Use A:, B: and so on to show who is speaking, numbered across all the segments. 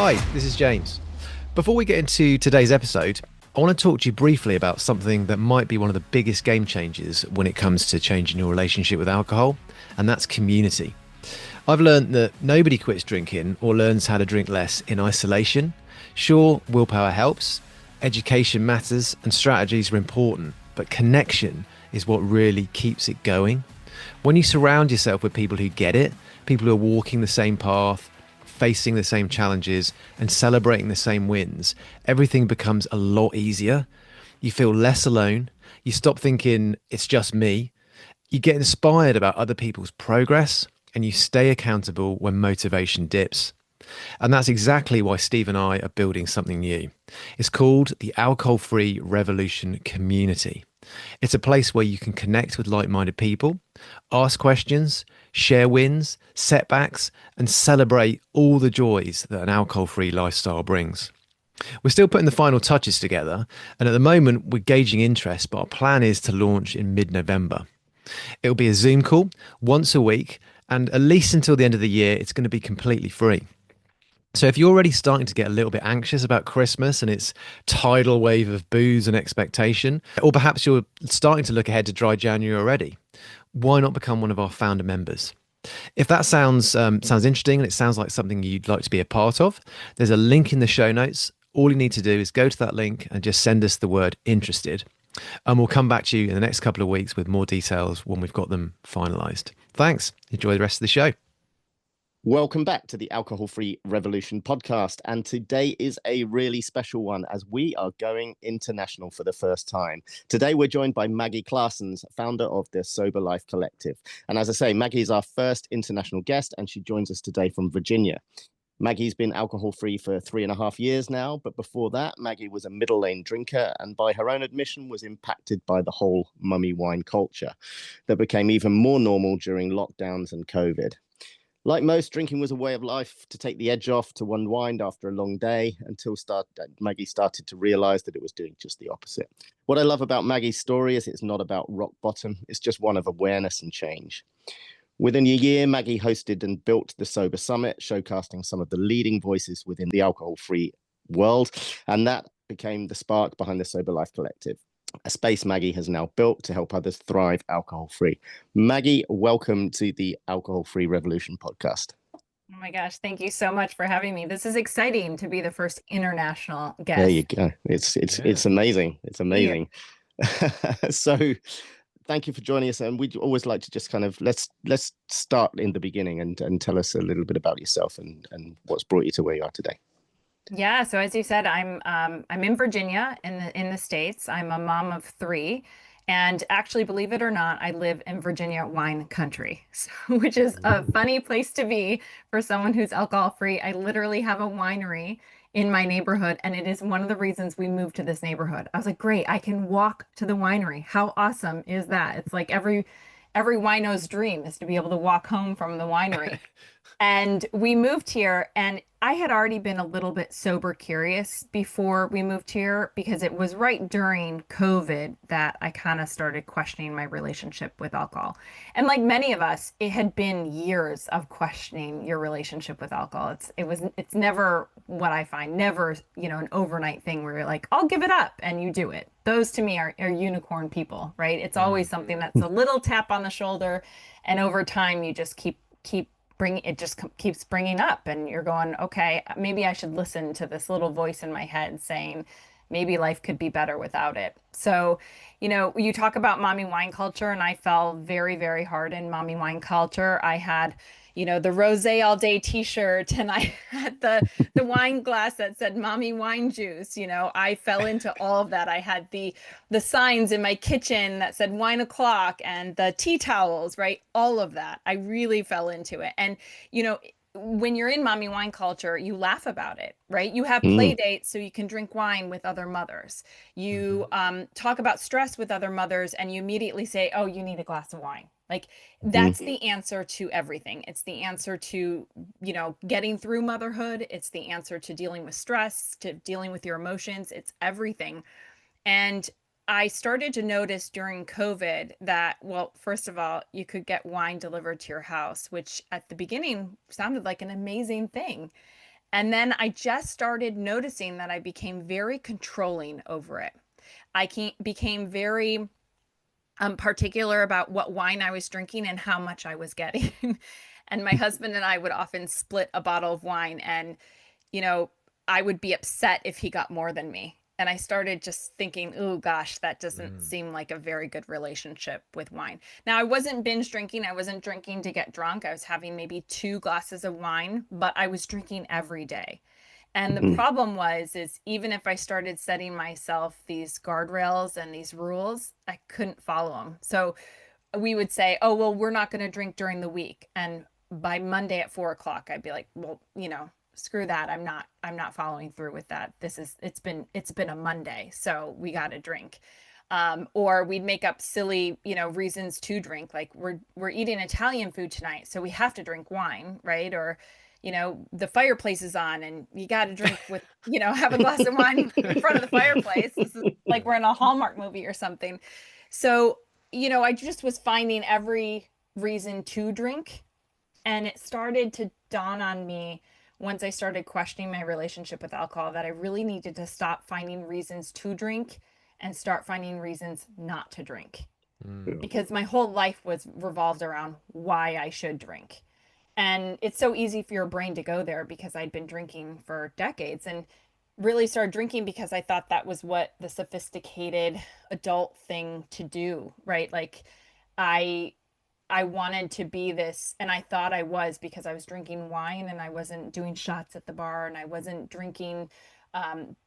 A: Hi, this is James. Before we get into today's episode, I want to talk to you briefly about something that might be one of the biggest game changers when it comes to changing your relationship with alcohol, and that's community. I've learned that nobody quits drinking or learns how to drink less in isolation. Sure, willpower helps, education matters, and strategies are important, but connection is what really keeps it going. When you surround yourself with people who get it, people who are walking the same path, facing the same challenges, and celebrating the same wins, everything becomes a lot easier. You feel less alone. You stop thinking it's just me. You get inspired about other people's progress, and you stay accountable when motivation dips. And that's exactly why Steve and I are building something new. It's called the Alcohol-Free Revolution Community. It's a place where you can connect with like-minded people, ask questions, share wins, setbacks, and celebrate all the joys that an alcohol-free lifestyle brings. We're still putting the final touches together, and at the moment we're gauging interest, but our plan is to launch in mid-November. It'll be a Zoom call once a week, and at least until the end of the year, it's going to be completely free. So if you're already starting to get a little bit anxious about Christmas and its tidal wave of booze and expectation, or perhaps you're starting to look ahead to dry January already, why not become one of our founder members? If that sounds interesting and it sounds like something you'd like to be a part of, there's a link in the show notes. All you need to do is go to that link and just send us the word interested. And we'll come back to you in the next couple of weeks with more details when we've got them finalized. Thanks. Enjoy the rest of the show.
B: Welcome back to the Alcohol-Free Revolution podcast. And today is a really special one as we are going international for the first time. Today, we're joined by Maggie Klaassens, founder of the Sober Life Collective. And as I say, Maggie is our first international guest, and she joins us today from Virginia. Maggie's been alcohol-free for 3.5 years now, but before that, Maggie was a middle lane drinker and by her own admission was impacted by the whole mummy wine culture that became even more normal during lockdowns and COVID. Like most, drinking was a way of life to take the edge off, to unwind after a long day, until Maggie started to realize that it was doing just the opposite. What I love about Maggie's story is it's not about rock bottom. It's just one of awareness and change. Within a year, Maggie hosted and built the Sober Summit, showcasing some of the leading voices within the alcohol-free world. And that became the spark behind the Sober Life Collective, a space Maggie has now built to help others thrive alcohol-free. Maggie, welcome to the Alcohol-Free Revolution podcast.
C: Oh my gosh, thank you so much for having me. This is exciting to be the first international guest.
B: There you go. It's amazing. It's amazing. So thank you for joining us. And we'd always like to just kind of let's start in the beginning and tell us a little bit about yourself and what's brought you to where you are today.
C: Yeah, so as you said, I'm in Virginia in the States. I'm a mom of 3. And actually, believe it or not, I live in Virginia wine country, which is a funny place to be for someone who's alcohol free. I literally have a winery in my neighborhood, and it is one of the reasons we moved to this neighborhood. I was like, great, I can walk to the winery. How awesome is that? It's like every wino's dream is to be able to walk home from the winery. And we moved here, and I had already been a little bit sober curious before we moved here because it was right during COVID that I kind of started questioning my relationship with alcohol. And like many of us, it had been years of questioning your relationship with alcohol. It's never what I find, never, an overnight thing where you're like, I'll give it up and you do it. Those to me are unicorn people, right? It's always something that's a little tap on the shoulder, and over time you just keeps bringing up, and you're going, okay, maybe I should listen to this little voice in my head saying maybe life could be better without it. So, you talk about mommy wine culture, and I fell very, very hard in mommy wine culture. I had, the rosé all day t-shirt, and I had the wine glass that said mommy wine juice. I fell into all of that. I had the signs in my kitchen that said wine o'clock, and the tea towels, right? All of that. I really fell into it. And, when you're in mommy wine culture, you laugh about it, right? You have play dates so you can drink wine with other mothers. You talk about stress with other mothers, and you immediately say, oh, you need a glass of wine. Like that's the answer to everything. It's the answer to, getting through motherhood. It's the answer to dealing with stress, to dealing with your emotions. It's everything. And I started to notice during COVID that, well, first of all, you could get wine delivered to your house, which at the beginning sounded like an amazing thing. And then I just started noticing that I became very controlling over it. Became very particular about what wine I was drinking and how much I was getting. And my husband and I would often split a bottle of wine, and, you know, I would be upset if he got more than me. And I started just thinking, oh gosh, that doesn't
A: Mm.
C: seem like a very good relationship with wine. Now, I wasn't binge drinking. I wasn't drinking to get drunk. I was having maybe 2 glasses of wine, but I was drinking every day. And the
B: Mm.
C: problem is even if I started setting myself these guardrails and these rules, I couldn't follow them. So we would say, oh, well, we're not going to drink during the week. And by Monday at 4 o'clock, I'd be like, well, screw that. I'm not following through with that. It's been a Monday, so we got to drink. Or we'd make up silly, reasons to drink. Like we're eating Italian food tonight, so we have to drink wine, right? Or, the fireplace is on and you got to drink with, have a glass of wine in front of the fireplace. This is like we're in a Hallmark movie or something. So, I just was finding every reason to drink. And it started to dawn on me once I started questioning my relationship with alcohol that I really needed to stop finding reasons to drink and start finding reasons not to drink.
A: Mm.
C: Because my whole life was revolved around why I should drink. And it's so easy for your brain to go there because I'd been drinking for decades and really started drinking because I thought that was what the sophisticated adult thing to do, right? Like I I wanted to be this, and I thought I was because I was drinking wine and I wasn't doing shots at the bar and I wasn't drinking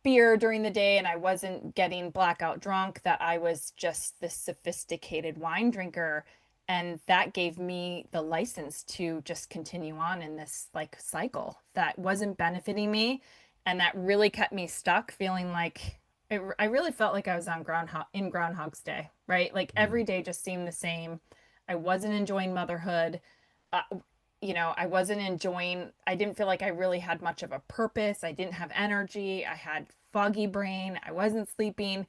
C: beer during the day and I wasn't getting blackout drunk, that I was just this sophisticated wine drinker. And that gave me the license to just continue on in this like cycle that wasn't benefiting me. And that really kept me stuck, feeling like I really felt like I was on Groundhog's Day, right? Like
A: Mm.
C: every day just seemed the same. I wasn't enjoying motherhood. Uh, I didn't feel like I really had much of a purpose. I didn't have energy. I had foggy brain. I wasn't sleeping.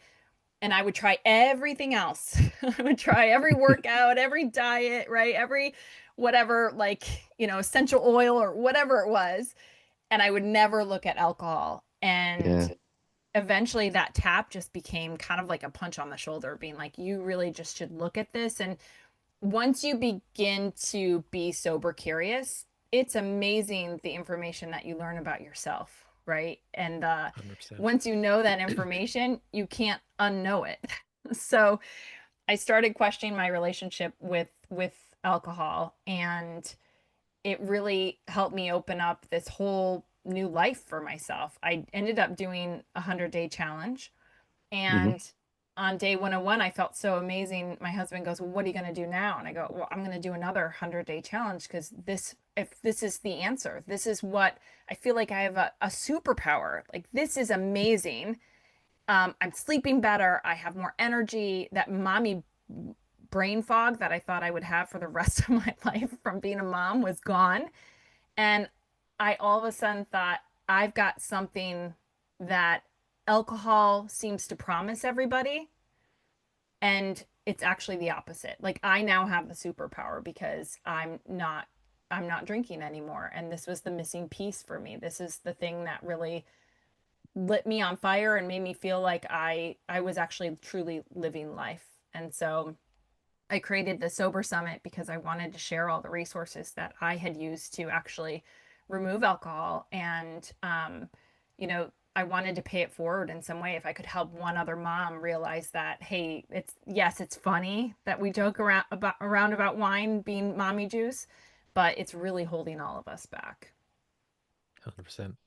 C: And I would try everything else. I would try every workout, every diet, right? Every whatever, like, essential oil or whatever it was. And I would never look at alcohol. And
B: Yeah.
C: eventually that tap just became kind of like a punch on the shoulder, being like, you really just should look at this. And once you begin to be sober curious, it's amazing the information that you learn about yourself, right? And
A: 100%.
C: once you know that information, you can't unknow it. So I started questioning my relationship with alcohol, and it really helped me open up this whole new life for myself. I ended up doing a 100-day challenge,
B: Hmm.
C: and on day 101, I felt so amazing. My husband goes, well, what are you going to do now? And I go, well, I'm going to do another 100-day challenge because if this is the answer, this is what I feel like I have a superpower. Like, this is amazing. I'm sleeping better. I have more energy. That mommy brain fog that I thought I would have for the rest of my life from being a mom was gone. And I all of a sudden thought, I've got something that alcohol seems to promise everybody. And it's actually the opposite. Like I now have the superpower because I'm not drinking anymore. And this was the missing piece for me. This is the thing that really lit me on fire and made me feel like I was actually truly living life. And so I created the Sober Summit because I wanted to share all the resources that I had used to actually remove alcohol. And, I wanted to pay it forward in some way. If I could help one other mom realize that, hey, it's funny that we joke around about wine being mommy juice, but it's really holding all of us back.
A: 100%.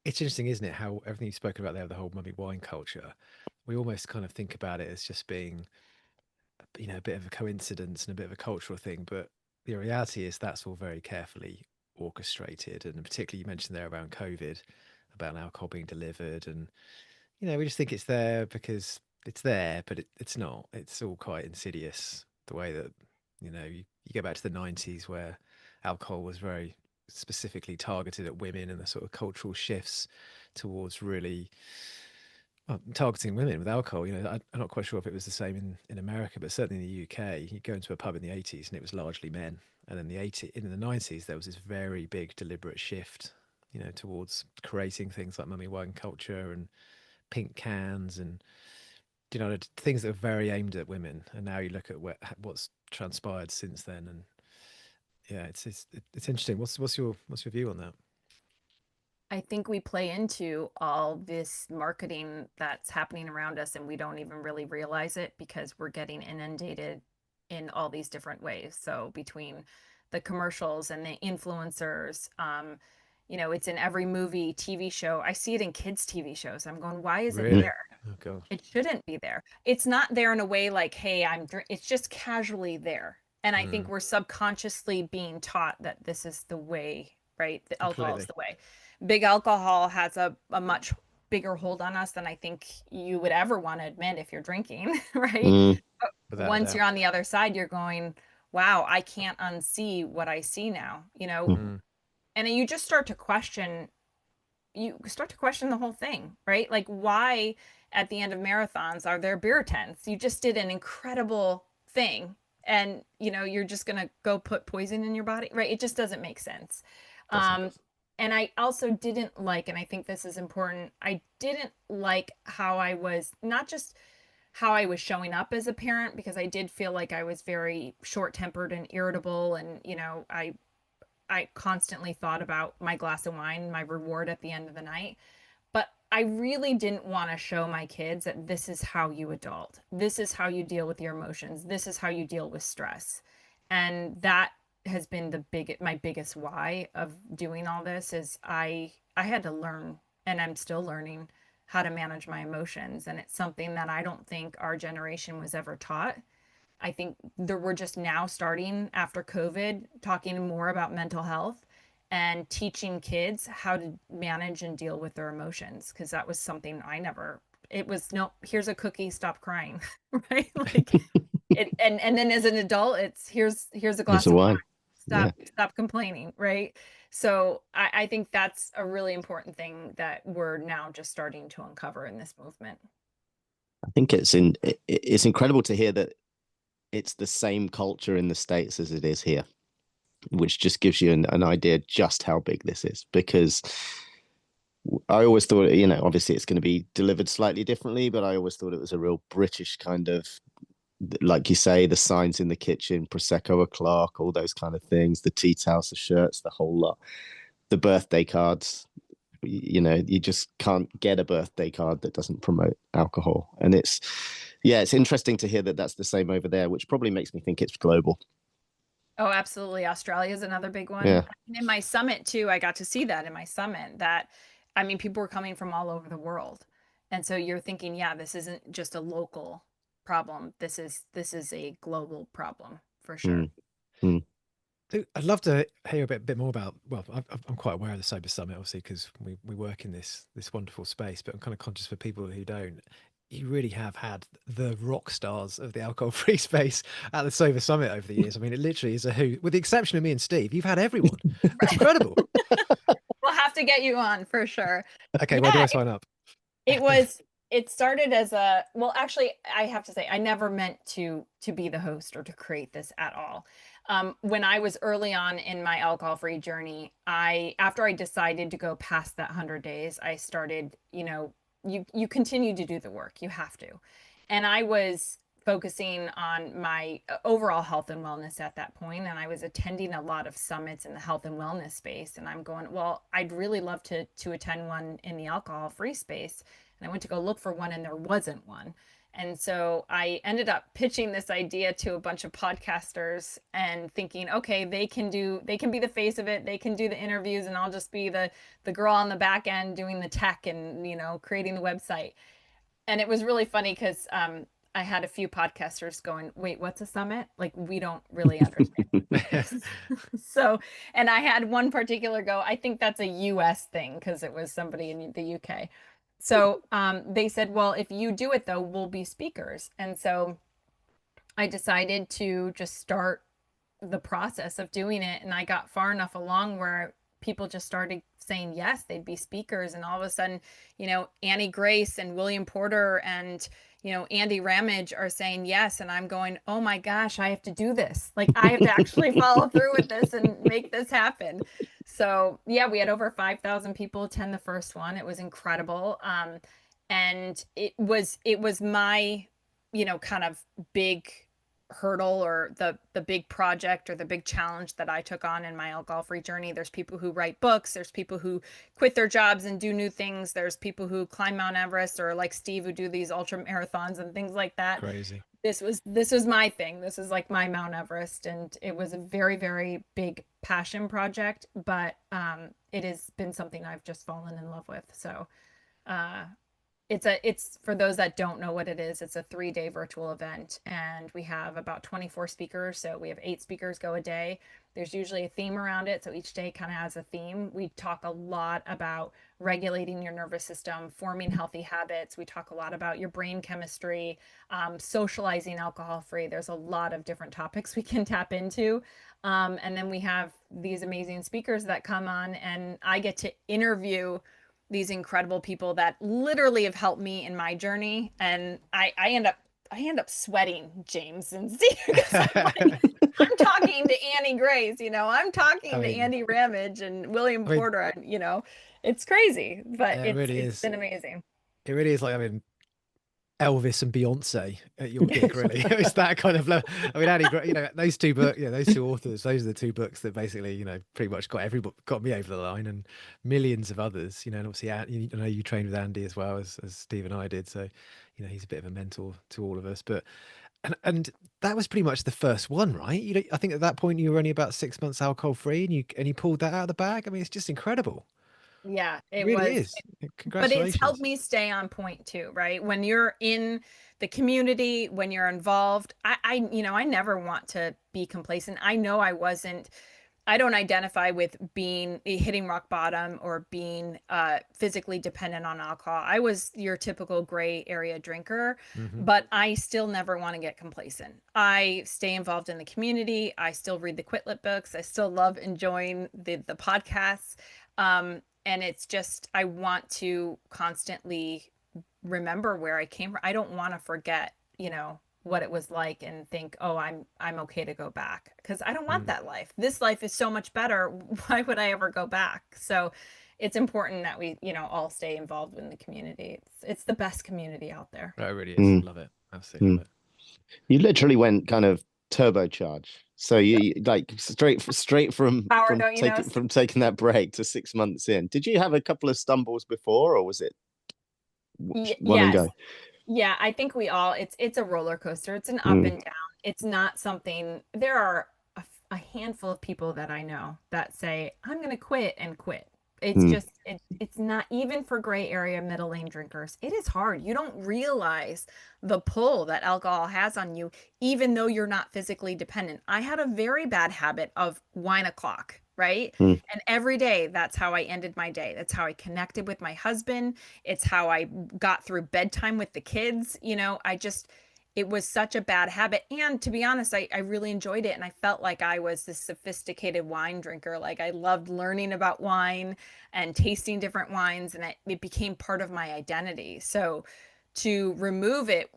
A: It's interesting, isn't it, how everything you've spoken about there, the whole mummy wine culture, we almost kind of think about it as just being, a bit of a coincidence and a bit of a cultural thing. But the reality is that's all very carefully orchestrated. And particularly, you mentioned there around COVID, about alcohol being delivered. And, we just think it's there because it's there, but it's not. It's all quite insidious the way that, you go back to the 90s where alcohol was very specifically targeted at women and the sort of cultural shifts towards really targeting women with alcohol. I'm not quite sure if it was the same in America, but certainly in the UK, you go into a pub in the 80s and it was largely men. And in the 90s, there was this very big deliberate shift towards creating things like mummy wine culture and pink cans and things that are very aimed at women. And now you look at what's transpired since then, and yeah, it's interesting. What's your view on that?
C: I think we play into all this marketing that's happening around us and we don't even really realize it because we're getting inundated in all these different ways. So between the commercials and the influencers, it's in every movie, TV show. I see it in kids' TV shows. I'm going, why is it
A: Really?
C: there?
A: Oh god.
C: It shouldn't be there. It's not there in a way like, hey, it's just casually there. And I think
A: Mm,
C: we're subconsciously being taught that this is the way, right? The alcohol is
A: completely.
C: the way. Big alcohol has a much bigger hold on us than I think you would ever want to admit if you're drinking, right?
B: Mm,
C: But
A: Without a
C: once
A: doubt.
C: you're on the other side, you're going, wow, I can't unsee what I see now,
B: mm,
A: Mm,
C: and then you start to question the whole thing, right? Like, why at the end of marathons are there beer tents? You just did an incredible thing, and you're just gonna go put poison in your body, right? It just doesn't make sense.
A: doesn't.
C: Um, and I also didn't like, and I think this is important, I didn't like how I was, not just how I was showing up as a parent, because I did feel like I was very short-tempered and irritable, and I constantly thought about my glass of wine, my reward at the end of the night. But I really didn't want to show my kids that this is how you adult. This is how you deal with your emotions. This is how you deal with stress. And that has been my biggest why of doing all this is I had to learn, and I'm still learning how to manage my emotions, and it's something that I don't think our generation was ever taught. I think we're just now starting after COVID talking more about mental health and teaching kids how to manage and deal with their emotions, because that was something I never, it was no, here's a cookie, stop crying, right? Like it, and then as an adult, it's here's a
B: it's
C: glass
B: a
C: of wine,
B: wine. Yeah.
C: stop complaining, right? So I think that's a really important thing that we're now just starting to uncover in this movement.
B: I think it's incredible to hear that it's the same culture in the States as it is here, which just gives you an idea just how big this is. Because I always thought, obviously it's going to be delivered slightly differently, but I always thought it was a real British kind of, like you say, the signs in the kitchen, Prosecco o'clock, all those kind of things, the tea towels, the shirts, the whole lot, the birthday cards. You just can't get a birthday card that doesn't promote alcohol. And it's interesting to hear that that's the same over there, which probably makes me think it's global.
C: Oh, absolutely. Australia is another big one.
B: Yeah.
C: And in my summit too, I got to see that in my summit that, I mean, people were coming from all over the world. And so you're thinking, yeah, this isn't just a local problem. This is a global problem for sure.
B: Mm, mm.
A: I'd love to hear a bit more about. Well, I'm quite aware of the Sober Summit, obviously, because we work in this wonderful space. But I'm kind of conscious for people who don't. You really have had the rock stars of the alcohol-free space at the Sober Summit over the years. I mean, it literally is a who. With the exception of me and Steve, you've had everyone. It's incredible.
C: We'll have to get you on for sure.
A: Okay, where do
C: Yeah,
A: I sign up?
C: it was it started as a, well, actually, I have to say I never meant to be the host or to create this at all. When I was early on in my alcohol-free journey, after I decided to go past that 100 days, I started, you continue to do the work. You have to. And I was focusing on my overall health and wellness at that point, and I was attending a lot of summits in the health and wellness space, and I'm going, well, I'd really love to attend one in the alcohol free space. And I went to go look for one and there wasn't one. And so I ended up pitching this idea to a bunch of podcasters and thinking, okay, they can be the face of it, they can do the interviews, and I'll just be the girl on the back end doing the tech and creating the website. And it was really funny because I had a few podcasters going, wait, what's a summit? Like, we don't really understand. So, and I had one particular go, I think that's a US thing because it was somebody in the UK. So they said, well, if you do it though, we'll be speakers. And so I decided to just start the process of doing it. And I got far enough along where people just started saying yes, they'd be speakers. And all of a sudden, Annie Grace and William Porter and, Andy Ramage are saying yes. And I'm going, oh my gosh, I have to do this. Like, I have to actually follow through with this and make this happen. So yeah, we had over 5,000 people attend the first one. It was incredible. And it was my, kind of big hurdle, or the big project, or the big challenge that I took on in my alcohol-free journey. There's people who write books, there's people who quit their jobs and do new things, there's people who climb Mount Everest, or like Steve, who do these ultra marathons and things like that.
A: Crazy.
C: This was my thing. This is like my Mount Everest, and it was a very, very big passion project, but it has been something I've just fallen in love with. So it's for those that don't know what it is, it's a 3-day virtual event, and we have about 24 speakers. So we have 8 speakers go a day. There's usually a theme around it, so each day kind of has a theme. We talk a lot about regulating your nervous system, forming healthy habits. We talk a lot about your brain chemistry, socializing alcohol free. There's a lot of different topics we can tap into. And then we have these amazing speakers that come on, and I get to interview these incredible people that literally have helped me in my journey. And I end up sweating, James and Steve, because I'm talking to Annie Grace, I'm talking to Andy Ramage and William Porter, it's crazy, but it's been amazing.
A: It really is. Like, Elvis and Beyonce at your gig, really. It's that kind of level. Andy, those two books, those two authors, those are the 2 books that basically, pretty much got me over the line, and millions of others, and obviously, you trained with Andy as well as Steve and I did. So, he's a bit of a mentor to all of us, but, and that was pretty much the first one, right? I think at that point you were only about 6 months alcohol free, and you pulled that out of the bag. It's just incredible.
C: Yeah, it
A: really
C: was.
A: is. Congratulations.
C: But it's helped me stay on point too, right? When you're in the community, when you're involved, I never want to be complacent. I know I don't identify with hitting rock bottom or being physically dependent on alcohol. I was your typical gray area drinker, but I still never want to get complacent. I stay involved in the community. I still read the Quit Lit books. I still love enjoying the podcasts. And it's just, I want to constantly remember where I came from. I don't want to forget, what it was like and think, oh, I'm okay to go back, because I don't want that life. This life is so much better. Why would I ever go back? So it's important that we, all stay involved in the community. It's the best community out there.
A: Oh, it really is. Love it. Absolutely love it.
B: You literally went kind of turbocharge. So you like straight from taking that break to 6 months in. Did you have a couple of stumbles before, or was it one and go?
C: Yeah, I think it's a roller coaster. It's an up and down. It's not something. There are a handful of people that I know that say, I'm going to quit and quit. It's just, it's not, even for gray area middle lane drinkers, it is hard. You don't realize the pull that alcohol has on you, even though you're not physically dependent. I had a very bad habit of wine o'clock, right? And every day, that's how I ended my day. That's how I connected with my husband. It's how I got through bedtime with the kids. It was such a bad habit. And to be honest, I really enjoyed it. And I felt like I was this sophisticated wine drinker. Like, I loved learning about wine and tasting different wines, and it became part of my identity. So to remove it,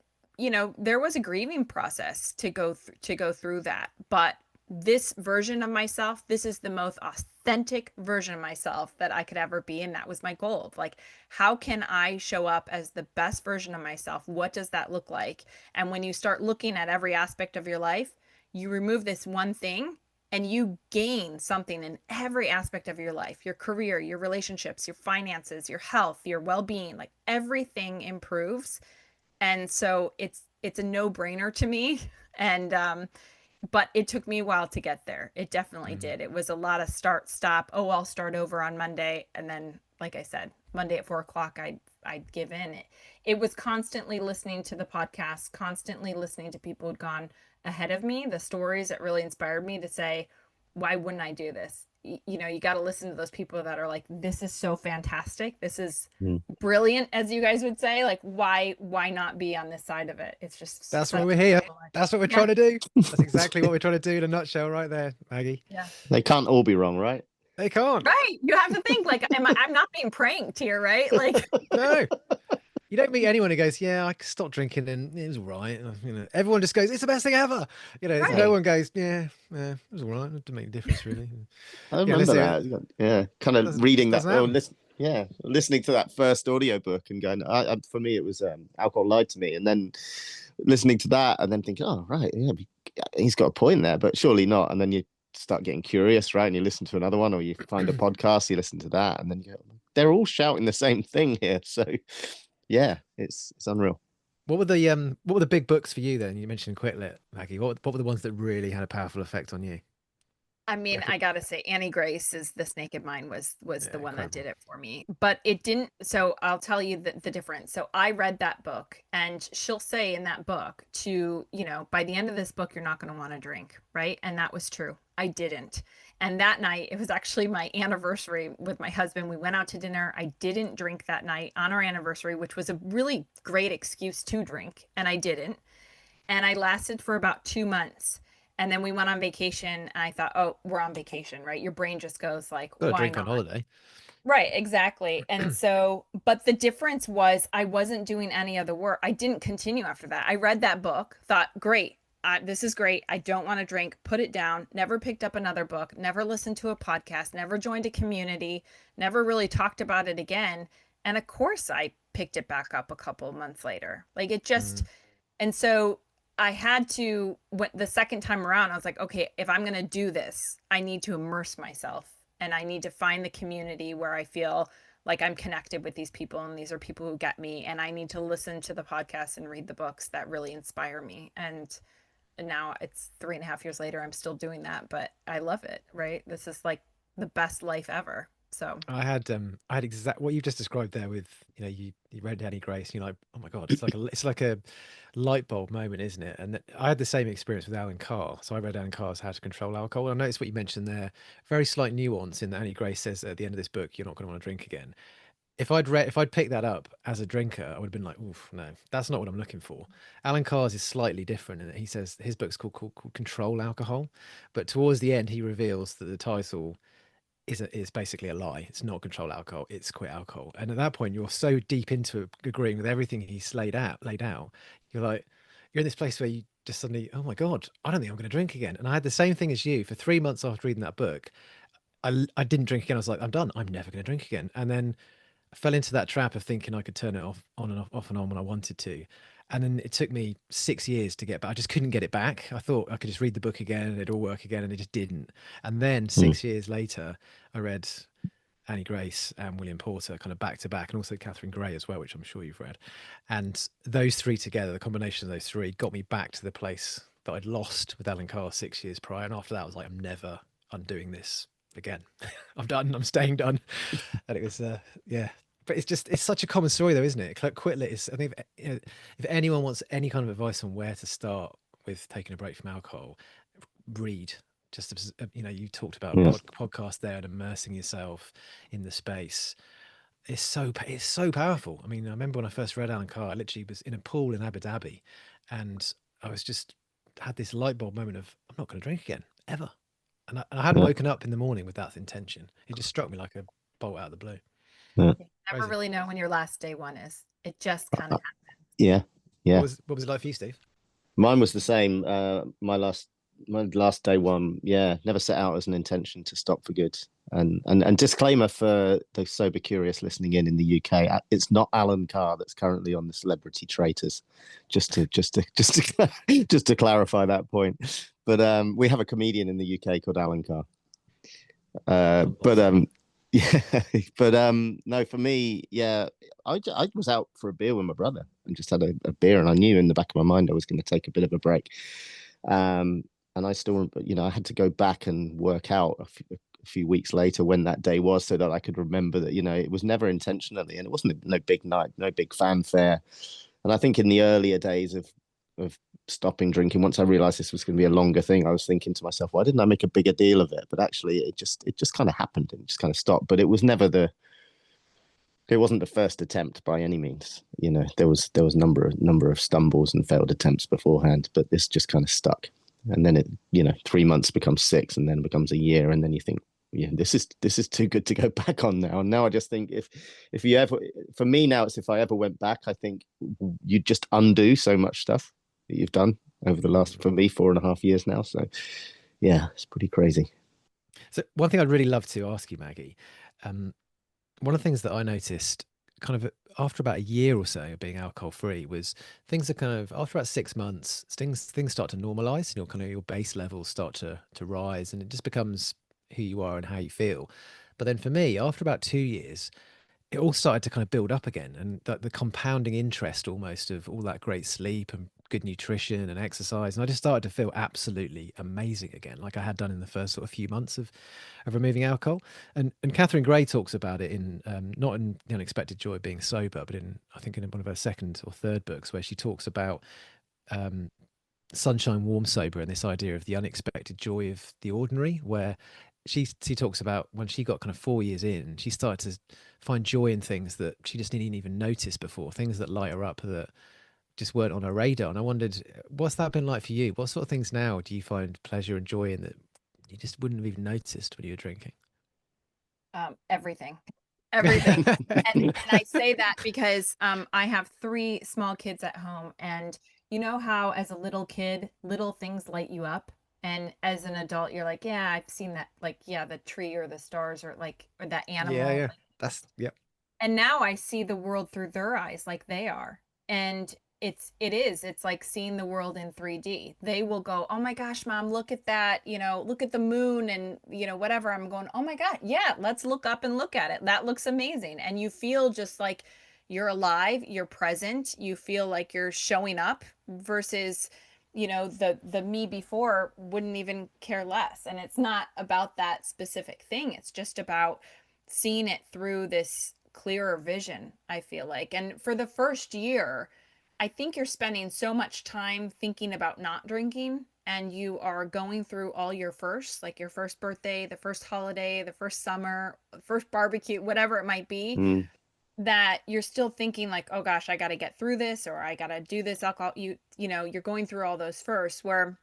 C: there was a grieving process to go through that. But this version of myself, this is the most authentic version of myself that I could ever be. And that was my goal. Like, how can I show up as the best version of myself? What does that look like? And when you start looking at every aspect of your life, you remove this one thing and you gain something in every aspect of your life, your career, your relationships, your finances, your health, your well-being, like everything improves. And so it's a no-brainer to me. And, but it took me a while to get there. It definitely did. It was a lot of start, stop. Oh, I'll start over on Monday. And then, like I said, Monday at 4:00, I'd give in. It was constantly listening to the podcast, constantly listening to people who'd gone ahead of me, the stories that really inspired me to say, why wouldn't I do this? You got to listen to those people that are like, this is so fantastic. This is brilliant, as you guys would say. Like, why not be on this side of it? It's just,
A: that's why we're here. That's what we're trying to do. That's exactly what we're trying to do in a nutshell right there, Maggie.
C: Yeah.
B: They can't all be wrong, right?
A: They can't.
C: Right. You have to think like, I'm not being pranked here, right? Like,
A: No. You don't meet anyone who goes, yeah, I stopped drinking and it was all right. Everyone just goes, it's the best thing ever. No
C: right.
A: one goes, yeah, it was all right. It didn't make a difference really.
B: I
A: Yeah,
B: remember that. Yeah, kind of reading that
A: doesn't
B: or
A: happen.
B: listening to that first audiobook and going. For me, it was Alcohol Lied to Me, and then listening to that and then thinking, oh right, yeah, he's got a point there, but surely not. And then you start getting curious, right? And you listen to another one, or you find a podcast, you listen to that, and then you go, they're all shouting the same thing here. So yeah, it's unreal.
A: What were the big books for you then? You mentioned Quit Lit, Maggie. What were the ones that really had a powerful effect on you?
C: I mean, I gotta say, Annie Grace's "This Naked Mind" was the
A: Yeah,
C: one that
A: incredible.
C: did it for me. But it didn't. So I'll tell you the difference. So I read that book, and she'll say in that book by the end of this book, you're not going to want to drink, right? And that was true. I didn't. And that night, it was actually my anniversary with my husband. We went out to dinner. I didn't drink that night on our anniversary, which was a really great excuse to drink, and I didn't. And I lasted for about 2 months. And then we went on vacation, and I thought, oh, we're on vacation, right? Your brain just goes like,
A: Got a
C: why
A: drink on
C: not?
A: holiday.
C: Right, exactly. And so, but the difference was I wasn't doing any other work. I didn't continue after that. I read that book, thought, great, this is great. I don't want to drink, put it down, never picked up another book, never listened to a podcast, never joined a community, never really talked about it again. And of course, I picked it back up a couple of months later. Like it just,
A: Mm.
C: and so I had to, the second time around, I was like, okay, if I'm going to do this, I need to immerse myself and I need to find the community where I feel like I'm connected with these people and these are people who get me. And I need to listen to the podcasts and read the books that really inspire me. And now it's 3.5 years later, I'm still doing that, but I love it, right? This is like the best life ever. So,
A: I had exact what you've just described there with you read Annie Grace and you're like, oh my god, it's like a light bulb moment, isn't it? And I had the same experience with Alan Carr. So I read Alan Carr's How to Control Alcohol. And I noticed what you mentioned there, very slight nuance in that Annie Grace says at the end of this book, you're not going to want to drink again. If I'd picked that up as a drinker, I would have been like, oof, no, that's not what I'm looking for. Alan Carr's is slightly different in that he says his book's called Control Alcohol, but towards the end he reveals that the title is basically a lie. It's not control alcohol, it's quit alcohol. And at that point, you're so deep into agreeing with everything he's laid out. You're like, you're in this place where you just suddenly, oh my God, I don't think I'm going to drink again. And I had the same thing as you for 3 months after reading that book. I didn't drink again. I was like, I'm done. I'm never going to drink again. And then I fell into that trap of thinking I could turn it off and on when I wanted to. And then it took me 6 years to get back. I just couldn't get it back. I thought I could just read the book again and it'd all work again, and it just didn't. And then
B: Mm.
A: 6 years later, I read Annie Grace and William Porter kind of back to back, and also Catherine Gray as well, which I'm sure you've read. And those three together, the combination of those three, got me back to the place that I'd lost with Alan Carr 6 years prior. And after that, I was like, I'm never undoing this again. I'm done. I'm staying done. And it was, yeah. But it's such a common story though, isn't it? Quit Lit is, I think, if anyone wants any kind of advice on where to start with taking a break from alcohol, read. Just as you talked about
B: Yeah.
A: podcast there and immersing yourself in the space. It's so powerful. I mean, I remember when I first read Alan Carr, I literally was in a pool in Abu Dhabi, and I was just had this light bulb moment of I'm not going to drink again ever, and I hadn't
B: Yeah.
A: woken up in the morning with that intention. It just struck me like a bolt out of the blue.
B: Yeah.
C: you never
A: Crazy.
C: really know when your last day one is. It just kind of happens.
B: Yeah.
A: What
B: Yeah.
A: was it like for you, Steve?
B: Mine was the same. My last day one, yeah, never set out as an intention to stop for good. And disclaimer for the sober curious listening in the UK, it's not Alan Carr that's currently on the Celebrity Traitors, just to clarify that point. But we have a comedian in the UK called Alan Carr. But yeah, but no, for me, yeah, I was out for a beer with my brother and just had a beer, and I knew in the back of my mind I was going to take a bit of a break. And I still, I had to go back and work out a few weeks later when that day was, so that I could remember that, it was never intentionally, and it wasn't no big night, no big fanfare. And I think in the earlier days of stopping drinking, once I realized this was going to be a longer thing, I was thinking to myself, why didn't I make a bigger deal of it? But actually, it just kind of happened and just kind of stopped. But it wasn't the first attempt by any means. There was number of stumbles and failed attempts beforehand, but this just kind of stuck. And then 3 months becomes 6, and then becomes a year, and then you think, yeah, this is too good to go back on now. And now I just think if you ever, for me now, it's if I ever went back, I think you'd just undo so much stuff that you've done over the last, for me, 4.5 years now. So yeah, it's pretty crazy.
A: So one thing I'd really love to ask you, Maggie, one of the things that I noticed kind of after about a year or so of being alcohol free was things are kind of after about 6 months, things start to normalize, kind of your base levels start to rise, and it just becomes who you are and how you feel. But then for me, after about 2 years, it all started to kind of build up again, and the compounding interest almost of all that great sleep and good nutrition and exercise, and I just started to feel absolutely amazing again, like I had done in the first sort of few months of removing alcohol. And Catherine Gray talks about it in not in The Unexpected Joy of Being Sober, but in, I think, in one of her second or third books, where she talks about um, sunshine warm sober and this idea of the unexpected joy of the ordinary, where she talks about when she got kind of 4 years in, she started to find joy in things that she just didn't even notice before, things that light her up that just weren't on her radar. And I wondered, what's that been like for you? What sort of things now do you find pleasure and joy in that you just wouldn't have even noticed when you were drinking?
C: Everything. Everything. And I say that because I have three small kids at home, and you know how as a little kid, little things light you up, and as an adult, you're like, yeah, I've seen that, like, yeah, the tree or the stars or like or that
A: Yeah,
C: animal.
A: yeah. That's yep.
C: And now I see the world through their eyes like they are. And it's like seeing the world in 3D. They will go, "Oh my gosh, mom, look at that, look at the moon and, whatever." I'm going, "Oh my God, yeah, let's look up and look at it. That looks amazing." And you feel just like you're alive, you're present, you feel like you're showing up versus the me before wouldn't even care less. And it's not about that specific thing. It's just about seeing it through this clearer vision, I feel like. And for the first year, I think you're spending so much time thinking about not drinking, and you are going through all your firsts, like your first birthday, the first holiday, the first summer, first barbecue, whatever it might be,
B: Mm,
C: that you're still thinking like, "Oh gosh, I got to get through this, or I got to do this alcohol." You're going through all those first, where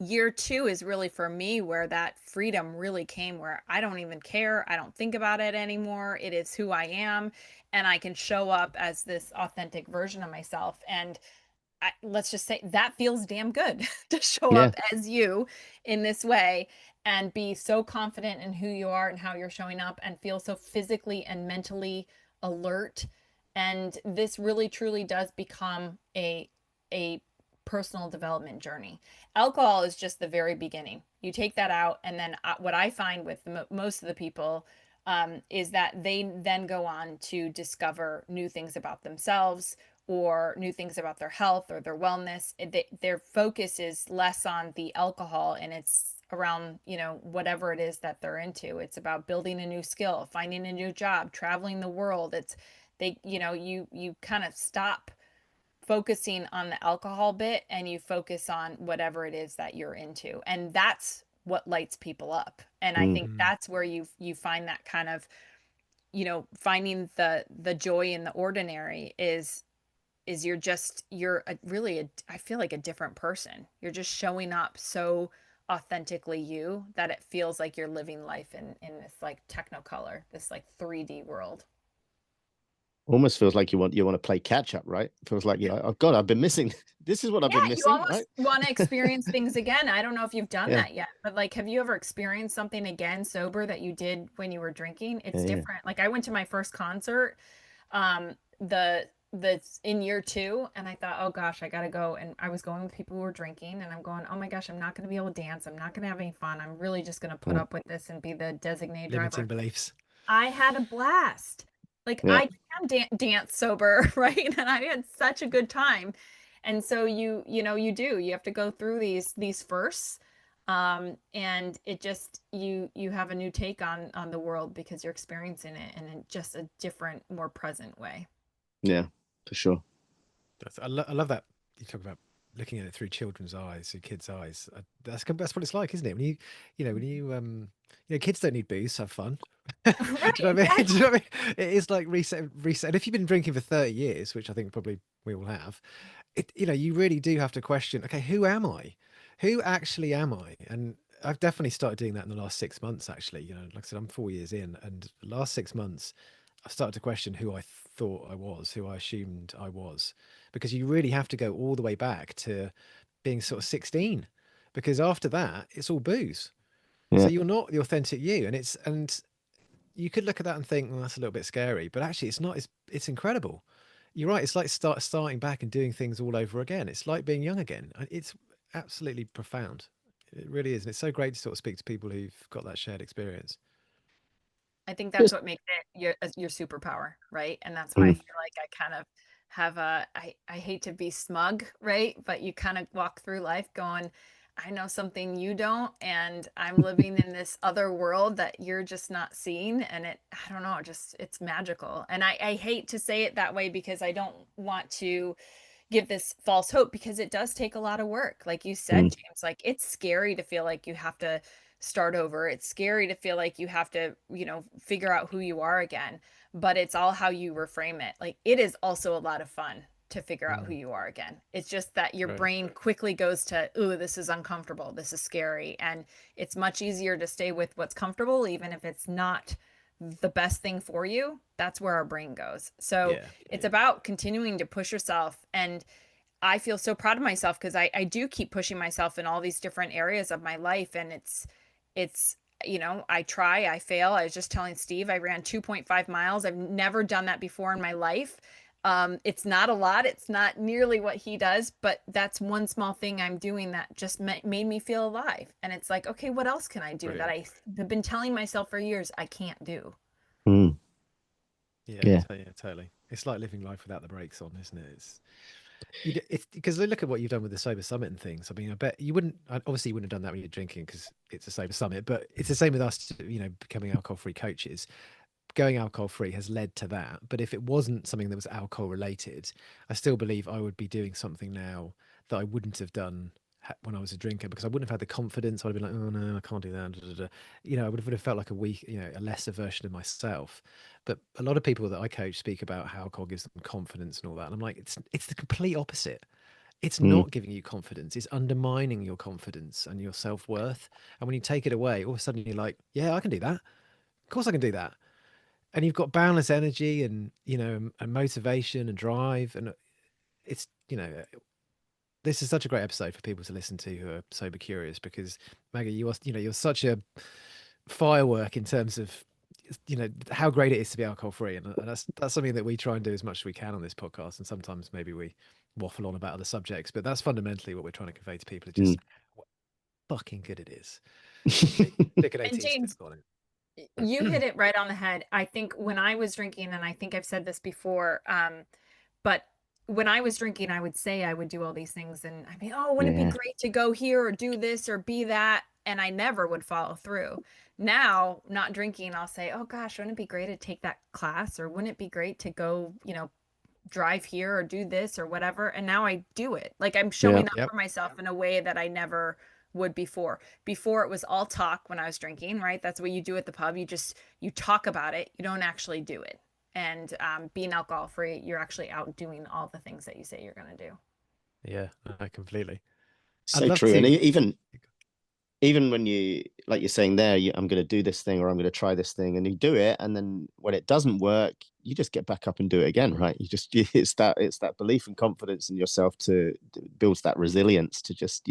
C: year two is really for me where that freedom really came, where I don't even care. I don't think about it anymore. It is who I am. And I can show up as this authentic version of myself. And let's just say that feels damn good to show
B: yeah.
C: up as you in this way and be so confident in who you are and how you're showing up and feel so physically and mentally alert. And this really truly does become a personal development journey. Alcohol is just the very beginning. You take that out, and then what I find with most of the people is that they then go on to discover new things about themselves or new things about their health or their wellness. Their focus is less on the alcohol, and it's around, whatever it is that they're into. It's about building a new skill, finding a new job, traveling the world. It's they, you kind of stop focusing on the alcohol bit and you focus on whatever it is that you're into. And that's what lights people up. And I
B: Mm,
C: think that's where you find that kind of, finding the joy in the ordinary is I feel like a different person. You're just showing up so authentically you that it feels like you're living life in this like technicolor, this like 3D world.
B: almost feels like you want to play catch up, right? Feels like
A: Yeah.
B: you're like, oh God, I've been missing. This is what I've
C: Yeah,
B: been
C: you
B: missing, right?
C: almost want to experience things again. I don't know if you've done
B: Yeah,
C: that yet, but like, have you ever experienced something again sober that you did when you were drinking?
B: yeah,
C: It's
B: yeah.
C: different. Like, I went to my first concert, the in year two, and I thought, oh gosh, I gotta go. And I was going with people who were drinking, and I'm going, oh my gosh, I'm not gonna be able to dance. I'm not gonna have any fun. I'm really just gonna put
B: Mm,
C: up with this and be the designated
A: Limiting
C: driver.
A: beliefs.
C: I had a blast. Like
B: yeah.
C: I can dance sober, right? And I had such a good time. And so you have to go through these firsts. And it just you have a new take on the world because you're experiencing it in just a different, more present way.
B: Yeah, for sure.
A: I love that you talk about looking at it through children's eyes, through kids' eyes. That's what it's like, isn't it? Kids don't need booze to have fun. Do
C: Right,
A: you know what I mean? Do you
C: exactly.
A: know what I mean? It is like reset. And if you've been drinking for 30 years, which I think probably we all have, you really do have to question, okay, who am I? Who actually am I? And I've definitely started doing that in the last 6 months, actually. Like I said, I'm 4 years in, and the last 6 months, I've started to question who I thought I was, who I assumed I was, because you really have to go all the way back to being sort of 16, because after that, it's all booze. So
B: Yeah.
A: you're not the authentic you, and you could look at that and think, well, that's a little bit scary, but actually, it's not. It's incredible. You're right. It's like starting back and doing things all over again. It's like being young again. It's absolutely profound. It really is, and it's so great to sort of speak to people who've got that shared experience.
C: I think that's
B: Just
C: what makes it your superpower, right? And that's why I
B: mm,
C: feel like I kind of have I hate to be smug, right? But you kind of walk through life going, I know something you don't, and I'm living in this other world that you're just not seeing. And I don't know, just it's magical. And I hate to say it that way because I don't want to give this false hope because it does take a lot of work. Like you said,
B: mm,
C: James, like it's scary to feel like you have to start over. It's scary to feel like you have to, figure out who you are again, but it's all how you reframe it. Like it is also a lot of fun to figure out who
A: Mm,
C: you are again. It's just that your
A: right.
C: brain quickly goes to, ooh, this is uncomfortable. This is scary. And it's much easier to stay with what's comfortable, even if it's not the best thing for you. That's where our brain goes. So
A: Yeah.
C: it's about continuing to push yourself. And I feel so proud of myself because I do keep pushing myself in all these different areas of my life. And it's, I try, I fail. I was just telling Steve, I ran 2.5 miles. I've never done that before in my life. It's not a lot. It's not nearly what he does, but that's one small thing I'm doing that just made me feel alive. And it's like, okay, what else can I do that
A: Brilliant.
C: I have been telling myself for years I can't do?
B: mm,
A: Yeah,
B: yeah.
A: yeah, totally. It's like living life without the brakes on, isn't it? It's because look at what you've done with the sober summit and things. I mean, I bet you wouldn't. Obviously, you wouldn't have done that when you're drinking because it's a sober summit. But it's the same with us. Becoming alcohol-free coaches. Going alcohol-free has led to that. But if it wasn't something that was alcohol related, I still believe I would be doing something now that I wouldn't have done when I was a drinker because I wouldn't have had the confidence. I'd have been like, oh no, I can't do that. Da, da, da. I would have felt like a weak, a lesser version of myself. But a lot of people that I coach speak about how alcohol gives them confidence and all that. And I'm like, it's the complete opposite. It's
B: Mm,
A: not giving you confidence. It's undermining your confidence and your self-worth. And when you take it away, all of a sudden you're like, yeah, I can do that. Of course I can do that. And you've got boundless energy and, and motivation and drive. And it's, this is such a great episode for people to listen to who are sober curious because Maggie, you're such a firework in terms of how great it is to be alcohol free, and that's something that we try and do as much as we can on this podcast. And sometimes maybe we waffle on about other subjects, but that's fundamentally what we're trying to convey to people: is
B: mm.
A: just how fucking good it is. Stick an
C: And
A: 18
C: James,
A: step on
C: you
A: it.
C: hit it right on the head. I think when I was drinking, and I think I've said this before, but when I was drinking, I would say I would do all these things, and I mean, oh, wouldn't it be
B: Yeah.
C: great to go here or do this or be that? And I never would follow through. Now, not drinking, I'll say, oh gosh, wouldn't it be great to take that class, or wouldn't it be great to go, drive here or do this or whatever. And now I do it. Like I'm
B: Yeah.
C: showing up
A: Yep.
C: for myself in a way that I never would before. Before it was all talk when I was drinking, right? That's what you do at the pub. You talk about it. You don't actually do it. And being alcohol free, you're actually out doing all the things that you say you're going to do.
A: Yeah, I completely. I'd
B: So
A: love
B: true. And
A: to.
B: even when you like you're saying there, I'm going to do this thing or I'm going to try this thing, and you do it, and then when it doesn't work, you just get back up and do it again, right? It's that belief and confidence in yourself to builds that resilience to just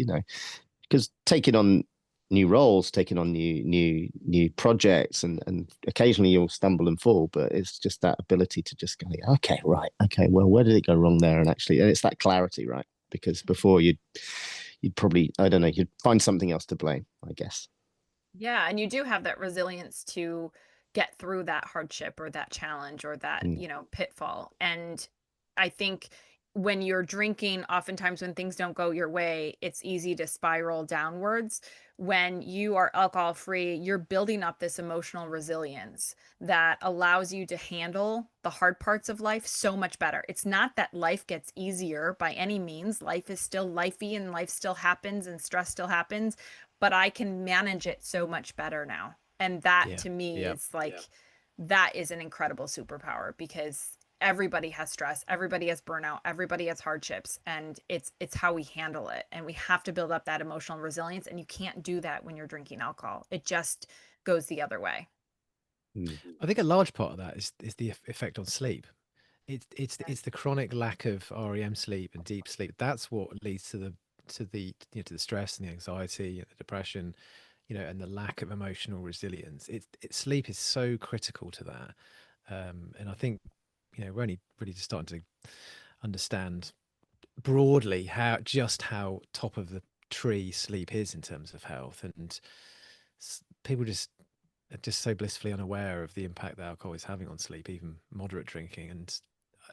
B: because taking on new roles, taking on new projects, and occasionally you'll stumble and fall, but it's just that ability to just go, okay, right, okay, well, where did it go wrong there? And it's that clarity, right? Because before you'd probably, I don't know, you'd find something else to blame, I guess.
C: Yeah, and you do have that resilience to get through that hardship or that challenge or that,
B: Mm,
C: pitfall. And I think when you're drinking, oftentimes when things don't go your way, it's easy to spiral downwards. When you are alcohol free, you're building up this emotional resilience that allows you to handle the hard parts of life so much better. It's not that life gets easier by any means. Life is still lifey and life still happens and stress still happens, but I can manage it so much better now. And that
A: Yeah,
C: to me
A: yeah,
C: is like, that is an incredible superpower because everybody has stress, everybody has burnout, everybody has hardships, and it's how we handle it. And we have to build up that emotional resilience, and you can't do that when you're drinking alcohol. It just goes the other way.
A: I think a large part of that is the effect on sleep. It's the chronic lack of REM sleep and deep sleep. That's what leads to the stress and the anxiety and the depression, and the lack of emotional resilience. Sleep is so critical to that. And I think, we're only really just starting to understand broadly how top of the tree sleep is in terms of health. And people just are just so blissfully unaware of the impact that alcohol is having on sleep, even moderate drinking. And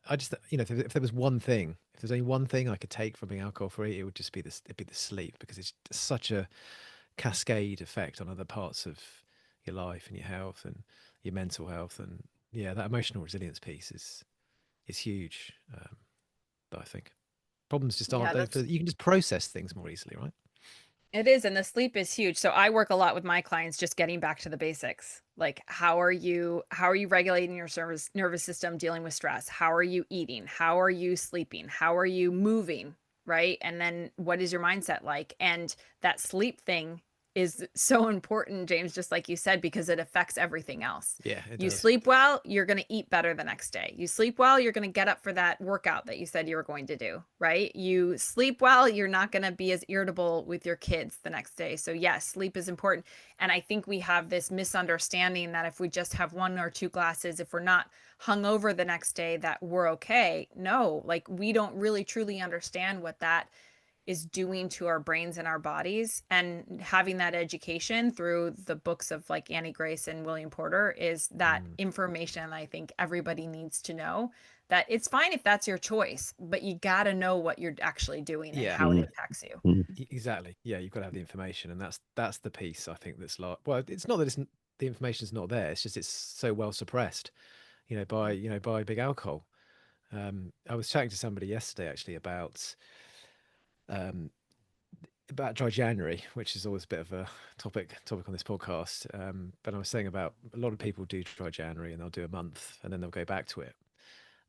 A: I just, if there was one thing, if there's only one thing I could take from being alcohol free, it would just be this, it'd be the sleep, because it's such a cascade effect on other parts of your life and your health and your mental health. And yeah, that emotional resilience piece is huge. I think problems just aren't,
C: Yeah,
A: don't
C: that's
A: feel, you can just process things more easily, right?
C: it is, and the sleep is huge. So I work a lot with my clients just getting back to the basics. Like how are you regulating your nervous system dealing with stress? How are you eating? How are you sleeping? How are you moving, right? And then what is your mindset like? And that sleep thing is so important, James, just like you said, because it affects everything else.
A: Yeah, it
C: You
A: does.
C: sleep well, you're going to eat better the next day. You sleep well, you're going to get up for that workout that you said you were going to do, right? You sleep well, you're not going to be as irritable with your kids the next day. So, yes, sleep is important. And I think we have this misunderstanding that if we just have one or two glasses, if we're not hungover the next day, that we're okay. No, like we don't really truly understand what that is doing to our brains and our bodies. And having that education through the books of like Annie Grace and William Porter is that
A: Mm.
C: information I think everybody needs to know, that it's fine if that's your choice, but you got to know what you're actually doing and
A: Yeah,
C: how it impacts you.
A: exactly. Yeah, you've got to have the information, and that's the piece I think that's like. Well, it's not that the information's not there. It's just it's so well suppressed, by big alcohol. I was chatting to somebody yesterday actually um, about dry January, which is always a bit of a topic on this podcast. But I was saying about a lot of people do dry January and they'll do a month and then they'll go back to it.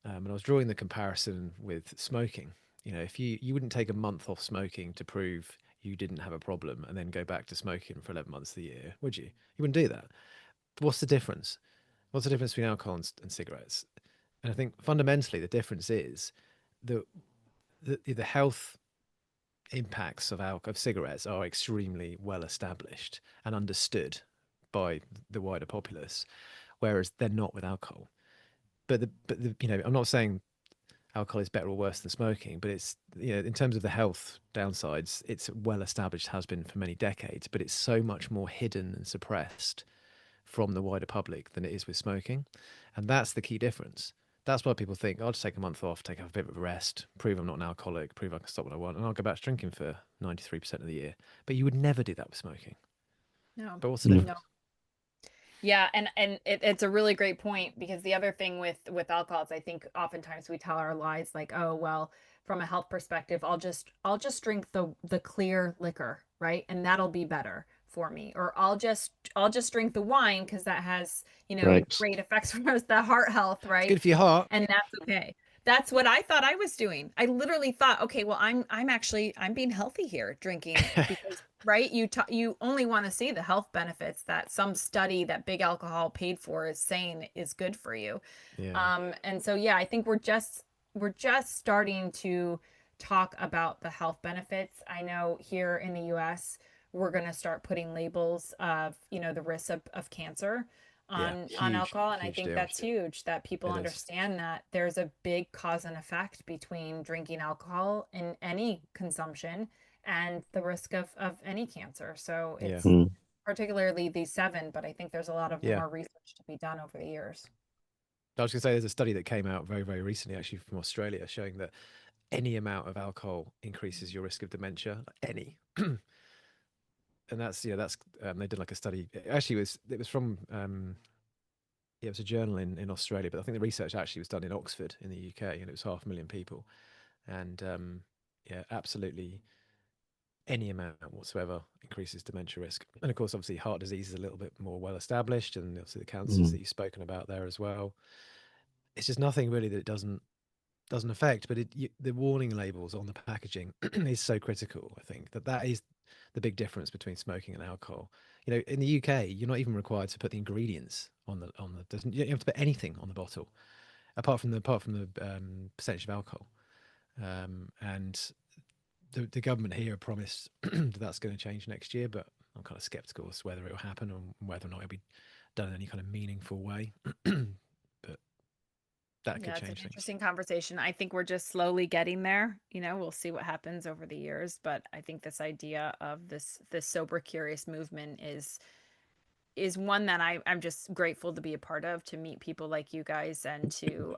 A: And I was drawing the comparison with smoking. If you wouldn't take a month off smoking to prove you didn't have a problem and then go back to smoking for 11 months of the year, would you? You wouldn't do that. But what's the difference? What's the difference between alcohol and cigarettes? And I think fundamentally the difference is the the health impacts of cigarettes are extremely well established and understood by the wider populace, whereas they're not with alcohol. But I'm not saying alcohol is better or worse than smoking, but it's, in terms of the health downsides, it's well established, has been for many decades, but it's so much more hidden and suppressed from the wider public than it is with smoking. And that's the key difference. That's why people think, I'll just take a month off, take a bit of a rest, prove I'm not an alcoholic, prove I can stop what I want, and I'll go back to drinking for 93% of the year. But you would never do that with smoking.
C: No,
A: But what's the
C: no.
A: difference?
C: Yeah, and it's a really great point, because the other thing with alcohol is I think oftentimes we tell our lies like, oh well, from a health perspective, I'll just drink the clear liquor, right? And that'll be better for me. Or I'll just drink the wine because that has,
B: Right.
C: great effects for us, the heart health,
A: It's
C: right?
A: good for your heart.
C: And that's okay. That's what I thought I was doing. I literally thought, okay, well, I'm being healthy here drinking, because right, you only want to see the health benefits that some study that big alcohol paid for is saying is good for you.
A: Yeah.
C: And so yeah, I think we're just starting to talk about the health benefits. I know here in the US, we're going to start putting labels of, the risks of cancer
A: Yeah.
C: on
A: Huge,
C: alcohol. And I
A: huge
C: think
A: deal.
C: that's huge, that people
A: It is.
C: understand that there's a big cause and effect between drinking alcohol in any consumption and the risk of any cancer. So
A: Yeah.
C: it's particularly these seven, but I think there's a lot of
A: Yeah.
C: more research to be done over the years.
A: I was going to say there's a study that came out very, very recently, actually, from Australia, showing that any amount of alcohol increases your risk of dementia. Any. And that's they did like a study. Actually, it was from yeah, it was a journal in Australia, but I think the research actually was done in Oxford in the UK, and it was 500,000 people. And yeah, absolutely any amount whatsoever increases dementia risk. And of course, obviously, heart disease is a little bit more well established, and obviously the cancers that you've spoken about there as well. it's just nothing really that it doesn't affect. But the warning labels on the packaging is so critical. I think that is the big difference between smoking and alcohol. In the UK, you're not even required to put the ingredients you don't have to put anything on the bottle apart from the percentage of alcohol. And the government here have promised that that's going to change next year, but I'm kind of skeptical as to whether it will happen or whether or not it'll be done in any kind of meaningful way. But that could
C: Yeah, it's an
A: change things.
C: interesting conversation. I think we're just slowly getting there. We'll see what happens over the years, but I think this idea of this sober curious movement is one that I'm just grateful to be a part of, to meet people like you guys, and to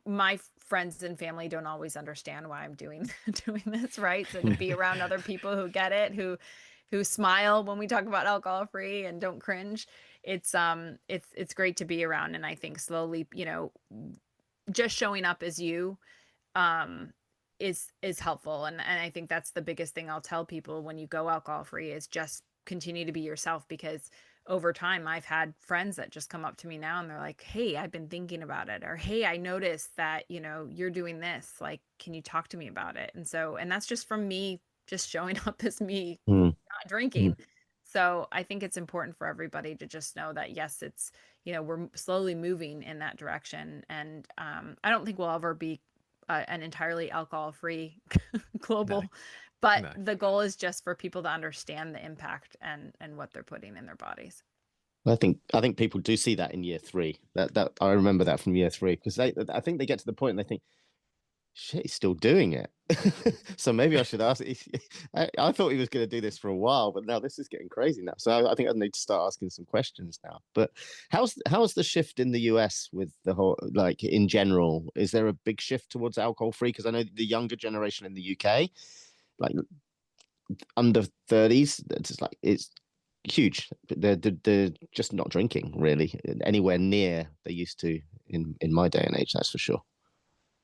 C: my friends and family don't always understand why I'm doing doing this, right? So to be around other people who get it, who smile when we talk about alcohol free and don't cringe, it's great to be around. And I think slowly, just showing up as you um is helpful. And I think that's the biggest thing I'll tell people when you go alcohol free is just continue to be yourself, because over time I've had friends that just come up to me now and they're like, "Hey, I've been thinking about it," or "Hey, I noticed that, you're doing this. Like, can you talk to me about it?" And that's just from me just showing up as me
B: Mm.
C: not drinking. So I think it's important for everybody to just know that, yes, it's, we're slowly moving in that direction. And I don't think we'll ever be an entirely alcohol-free
A: No,
C: global, but
A: no.
C: the goal is just for people to understand the impact and what they're putting in their bodies.
B: I think people do see that in year three. That I remember that from year three, because I think they get to the point and they think, shit, he's still doing it. So maybe I should ask. I thought he was going to do this for a while, but now this is getting crazy now. So I think I need to start asking some questions now. But how's the shift in the US with the whole, like, in general? Is there a big shift towards alcohol free? Because I know the younger generation in the UK, like under 30s, it's huge. They're just not drinking really anywhere near they used to in my day and age. That's for sure.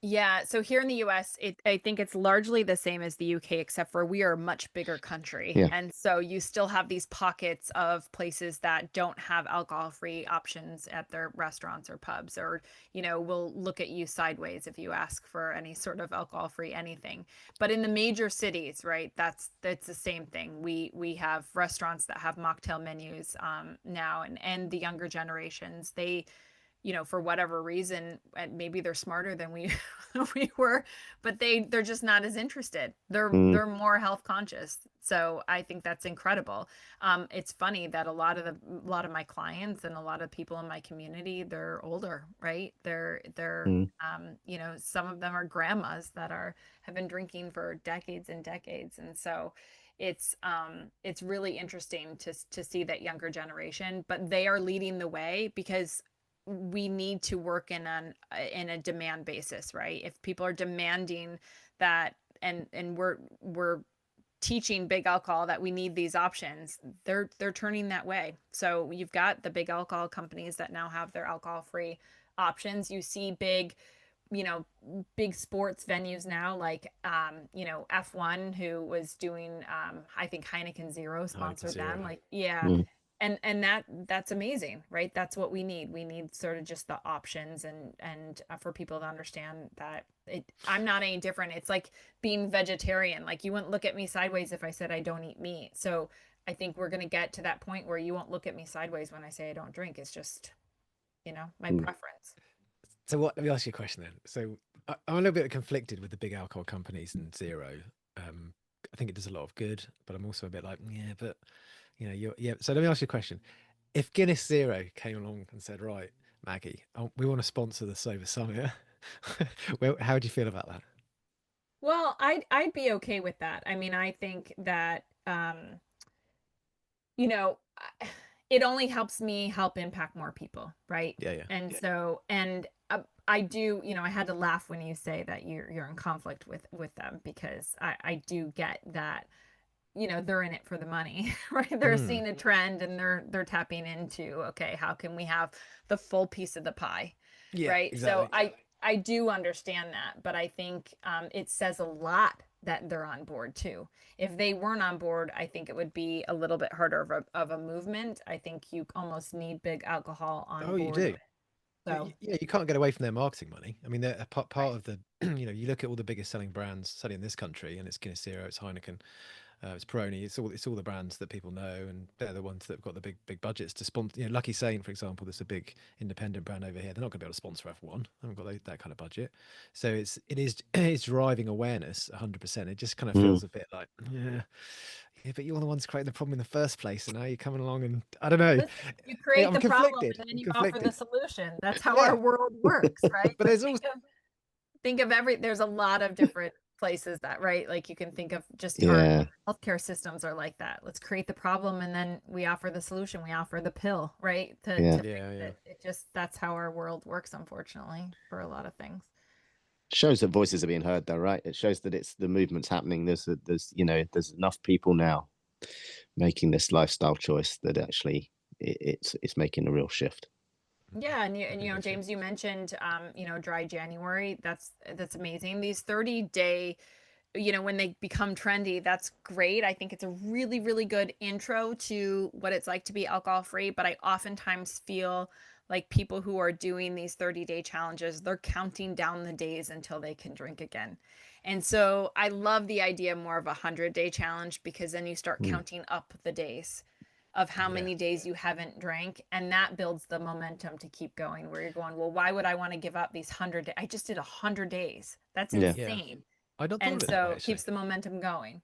C: Yeah, so here in the US, I think it's largely the same as the UK, except for we are a much bigger country.
B: Yeah.
C: And so you still have these pockets of places that don't have alcohol-free options at their restaurants or pubs, or, will look at you sideways if you ask for any sort of alcohol-free anything. But in the major cities, right, that's the same thing. We have restaurants that have mocktail menus now, and the younger generations, they for whatever reason, and maybe they're smarter than we we were, but they're just not as interested. They're
B: Mm,
C: they're more health conscious. So I think that's incredible. It's funny that a lot of my clients and a lot of people in my community, they're older, right? They're
B: mm,
C: some of them are grandmas that have been drinking for decades and decades. And so it's really interesting to see that younger generation, but they are leading the way because we need to work in a demand basis, right? If people are demanding that, and we're teaching big alcohol that we need these options, they're turning that way. So you've got the big alcohol companies that now have their alcohol free options. You see you know, big sports venues now, like F1, who was doing I think Heineken Zero
A: Heineken
C: sponsored them.
A: Zero.
C: Like, yeah.
B: mm,
C: And that's amazing, right? That's what we need. We need sort of just the options, and for people to understand that I'm not any different. It's like being vegetarian. Like, you wouldn't look at me sideways if I said I don't eat meat. So I think we're going to get to that point where you won't look at me sideways when I say I don't drink. It's just, my
B: mm.
C: preference.
A: So what? Let me ask you a question then. So I'm a little bit conflicted with the big alcohol companies and zero. Um, I think it does a lot of good, but I'm also a bit like, yeah, but yeah. So let me ask you a question. If Guinness Zero came along and said, right, Maggie, we want to sponsor the Sober Summit, well, how do you feel about that?
C: Well, I'd be okay with that. I mean, I think that you know, it only helps me help impact more people, right?
A: Yeah, yeah,
C: And so, and I do, I had to laugh when you say that you're in conflict with them, because I do get that, they're in it for the money, right? They're
A: mm,
C: seeing a trend and they're tapping into, okay, how can we have the full piece of the pie,
A: yeah,
C: right? So
A: exactly.
C: I do understand that, but I think it says a lot that they're on board too. If they weren't on board, I think it would be a little bit harder of a movement. I think you almost need big alcohol on
A: Oh, you
C: board.
A: do.
C: So
A: Yeah, you can't get away from their marketing money. I mean, they're a part of the, you look at all the biggest selling brands, certainly in this country, and it's Guinness Zero, it's Heineken, it's Peroni, it's all the brands that people know, and they're the ones that have got the big budgets to sponsor. Lucky Saint, for example, that's a big independent brand over here. They're not going to be able to sponsor F1. They haven't got that kind of budget. So it is it's driving awareness 100%. It just kind of
B: Mm.
A: feels a bit like, yeah, but you're the ones creating the problem in the first place, and now you're coming along, and I don't know.
C: listen, you create
A: I'm
C: the problem
A: conflicted.
C: and then
A: I'm
C: you offer the
A: conflicted.
C: solution. That's how our
A: Yeah,
C: world works, right?
A: but
C: Like
A: there's also
C: think of there's a lot of different places that, right? Like you can think of just our
B: Yeah.
C: healthcare systems are like that. Let's create the problem and then we offer the solution. We offer the pill, right? To
B: Yeah.
C: fix
A: yeah, yeah.
C: it. It just that's how our world works, unfortunately, for a lot of things.
B: Shows that voices are being heard, though, right? It shows that it's the movement's happening. There's enough people now making this lifestyle choice that actually it's making a real shift.
C: Yeah, and
A: I think that's true.
C: James, you mentioned dry January. That's amazing. These 30-day, when they become trendy, that's great. I think it's a really, really good intro to what it's like to be alcohol free. But I oftentimes feel like people who are doing these 30-day challenges, they're counting down the days until they can drink again. And so I love the idea more of a 100-day challenge because then you start
B: Mm.
C: counting up the days of how
A: Yeah,
C: many days you haven't drank, and that builds the momentum to keep going, where you're going, well, why would I want to give up these 100 days? I just did 100 days. That's
B: Yeah.
A: yeah.
C: insane.
A: I'd not thought
C: And
A: of it that
C: so
A: way
C: it keeps
A: actually.
C: the momentum going.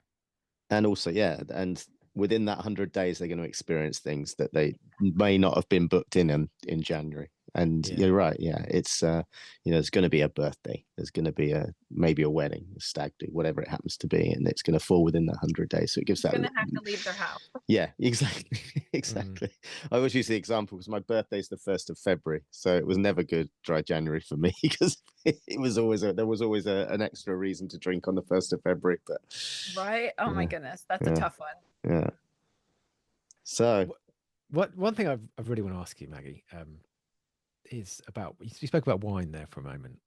B: And also, yeah, and within that 100 days, they're going to experience things that they may not have been booked in January. And
A: Yeah,
B: you're right, yeah, it's there's going to be a birthday, there's going to be maybe a wedding, a stag do, whatever it happens to be, and it's going to fall within that 100 days. So it gives
C: You're
B: that,
C: gonna have to leave their house.
B: yeah, exactly,
A: mm,
B: exactly. I always use the example because my birthday's the 1st of February, so it was never good dry January for me because it was always there was always an extra reason to drink on the 1st of February, but
C: Right? Oh my
B: yeah,
C: goodness, that's a
B: yeah,
C: tough one.
B: yeah. So
A: what one thing I really want to ask you, Maggie, is about you spoke about wine there for a moment.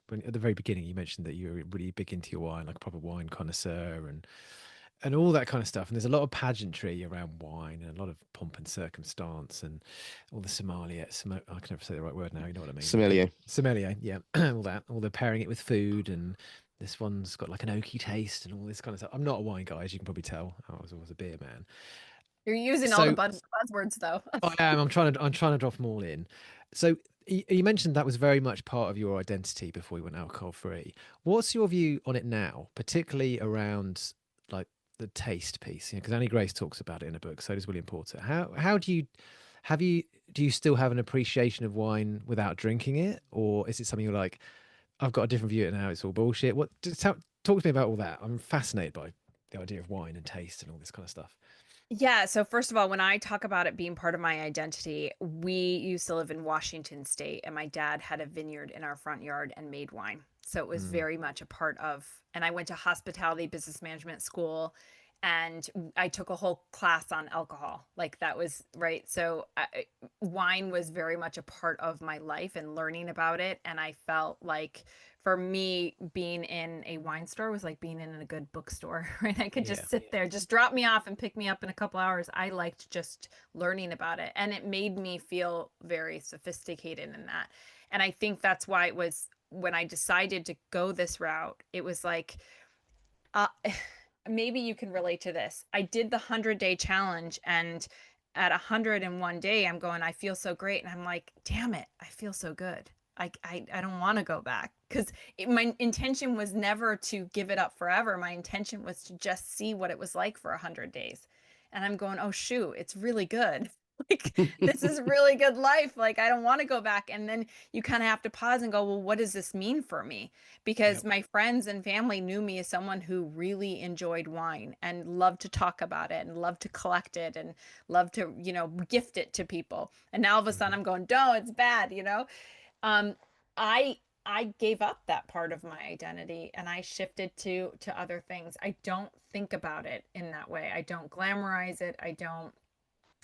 A: When at the very beginning you mentioned that you were really big into your wine, like a proper wine connoisseur, and all that kind of stuff. And there's a lot of pageantry around wine and a lot of pomp and circumstance and all the sommelier. I can never say the right word now. You know what I mean?
B: sommelier.
A: Sommelier, yeah, all that, all the pairing it with food, and this one's got like an oaky taste and all this kind of stuff. I'm not a wine guy, as you can probably tell. I was always a beer man.
C: You're using all the
A: So
C: buzzwords though.
A: I am. I'm trying to drop them all in. So you mentioned that was very much part of your identity before you went alcohol free. What's your view on it now, particularly around like the taste piece? Because Annie Grace talks about it in a book. So does William Porter. How do you have you do you still have an appreciation of wine without drinking it, or is it something you're like, I've got a different view of it now. It's all bullshit. Talk to me about all that. I'm fascinated by the idea of wine and taste and all this kind of stuff.
C: Yeah, so first of all, when I talk about it being part of my identity, we used to live in Washington State, and my dad had a vineyard in our front yard and made wine. So it was
A: Mm,
C: very much a part of, and I went to hospitality business management school, and I took a whole class on alcohol. Like that was right. So wine was very much a part of my life and learning about it. And I felt like for me, being in a wine store was like being in a good bookstore, right? I could
A: yeah.
C: just sit there, just drop me off and pick me up in a couple hours. I liked just learning about it. And it made me feel very sophisticated in that. And I think that's why it was when I decided to go this route, it was like, uh, maybe you can relate to this. I did the 100-day challenge, and at 101 day, I'm going, I feel so great. And I'm like, damn it, I feel so good. I don't want to go back because my intention was never to give it up forever. My intention was to just see what it was like for 100 days. And I'm going, oh, shoot, it's really good. Like, this is really good life. Like, I don't want to go back. And then you kind of have to pause and go, well, what does this mean for me? Because
A: Yep.
C: my friends and family knew me as someone who really enjoyed wine and loved to talk about it and loved to collect it and loved to, gift it to people. And now all of a sudden
A: Mhm.
C: I'm going, no, it's bad. Um, I gave up that part of my identity and I shifted to other things. I don't think about it in that way. I don't glamorize it. I don't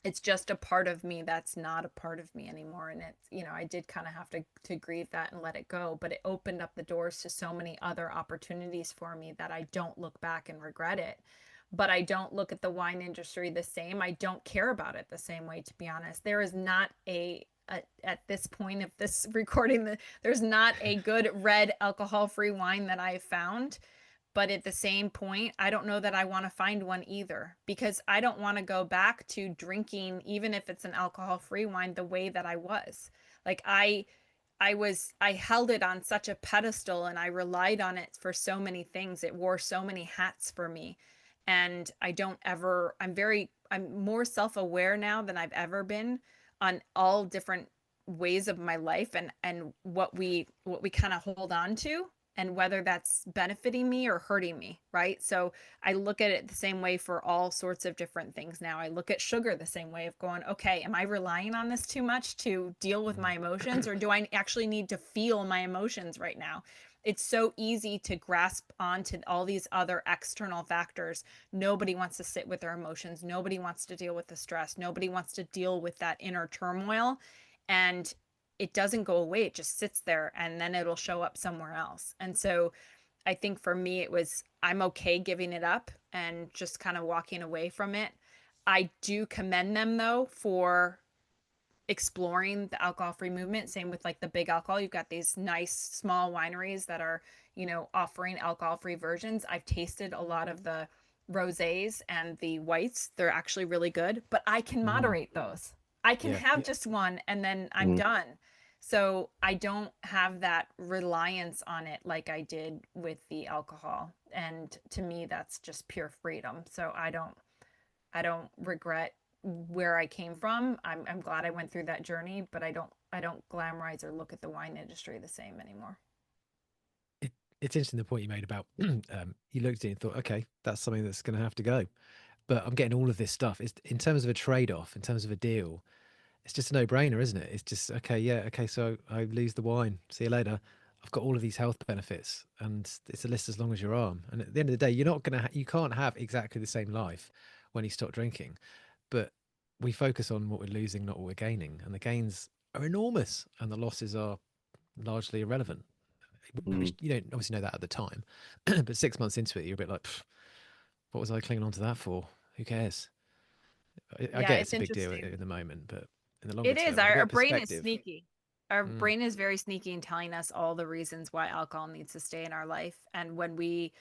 C: It's just a part of me that's not a part of me anymore. And I did kind of have to grieve that and let it go, but it opened up the doors to so many other opportunities for me that I don't look back and regret it. But I don't look at the wine industry the same. I don't care about it the same way, to be honest. There is not at this point of this recording, there's not a good red alcohol-free wine that I've found. But at the same point, I don't know that I want to find one either, because I don't want to go back to drinking, even if it's an alcohol-free wine, the way that I was. Like I held it on such a pedestal and I relied on it for so many things. It wore so many hats for me. And I don't ever, I'm more self-aware now than I've ever been on all different ways of my life, and what we kind of hold on to, and whether that's benefiting me or hurting me, right? So I look at it the same way for all sorts of different things now. I look at sugar the same way of going, okay, am I relying on this too much to deal with my emotions, or do I actually need to feel my emotions right now? It's so easy to grasp onto all these other external factors. Nobody wants to sit with their emotions. Nobody wants to deal with the stress. Nobody wants to deal with that inner turmoil. And it doesn't go away. It just sits there and then it'll show up somewhere else. And so I think for me, it was, I'm okay giving it up and just kind of walking away from it. I do commend them though for exploring the alcohol free movement. Same with like the big alcohol. You've got these nice small wineries that are, offering alcohol free versions. I've tasted a lot of the rosés and the whites. They're actually really good, but I can moderate those. I can
A: Yeah.
C: have just one and then I'm
B: Mm.
C: done. So I don't have that reliance on it like I did with the alcohol. And to me, that's just pure freedom. So I don't regret where I came from. I'm glad I went through that journey, but I don't glamorize or look at the wine industry the same anymore.
A: It's interesting the point you made about you looked at it and thought, okay, that's something that's going to have to go. But I'm getting all of this stuff. It's in terms of a trade-off, in terms of a deal, it's just a no-brainer, isn't it? It's just okay, yeah, okay. So I lose the wine. See you later. I've got all of these health benefits, and it's a list as long as your arm. And at the end of the day, you're not gonna, you can't have exactly the same life when you stop drinking. But we focus on what we're losing, not what we're gaining, and the gains are enormous, and the losses are largely irrelevant.
B: Mm.
A: Which you don't obviously know that at the time, but 6 months into it, you're a bit like, what was I clinging on to that for? Who cares? I
C: Yeah,
A: get
C: it's
A: it's a big deal
C: interesting.
A: in the moment, but in the longer
C: It is.
A: term, with a
C: Our
A: bit of
C: brain is
A: perspective.
C: sneaky. Our
A: Mm,
C: brain is very sneaky in telling us all the reasons why alcohol needs to stay in our life. And when we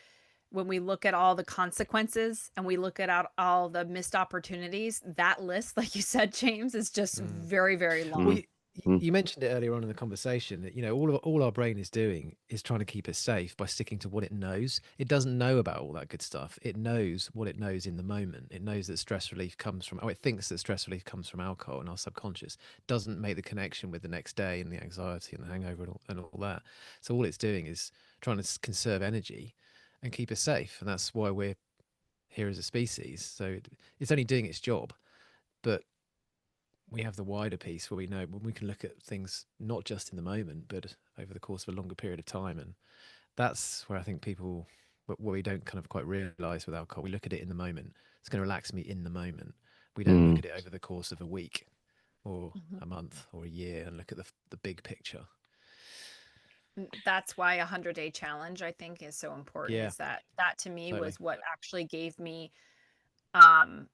C: look at all the consequences and we look at all the missed opportunities, that list, like you said, James, is just
A: mm.
C: very, very
A: Well,
C: long.
B: Mm.
A: you mentioned it earlier on in the conversation that all our brain is doing is trying to keep us safe by sticking to what it knows. It doesn't know about all that good stuff. It knows what it knows in the moment. It knows that stress relief comes from, it thinks that stress relief comes from alcohol, and our subconscious doesn't make the connection with the next day and the anxiety and the hangover and all that. So all it's doing is trying to conserve energy and keep us safe, and that's why we're here as a species. So it's only doing its job, but we have the wider piece where we know when we can look at things not just in the moment, but over the course of a longer period of time. And that's where I think people, what we don't kind of quite realize with alcohol, we look at it in the moment. It's going to relax me in the moment. We don't look
B: Mm.
A: at it over the course of a week or
C: Mhm.
A: a month or a year and look at the big picture.
C: That's why a 100-day challenge, I think, is so important.
A: Yeah,
C: Is that to me
A: totally.
C: was what actually gave me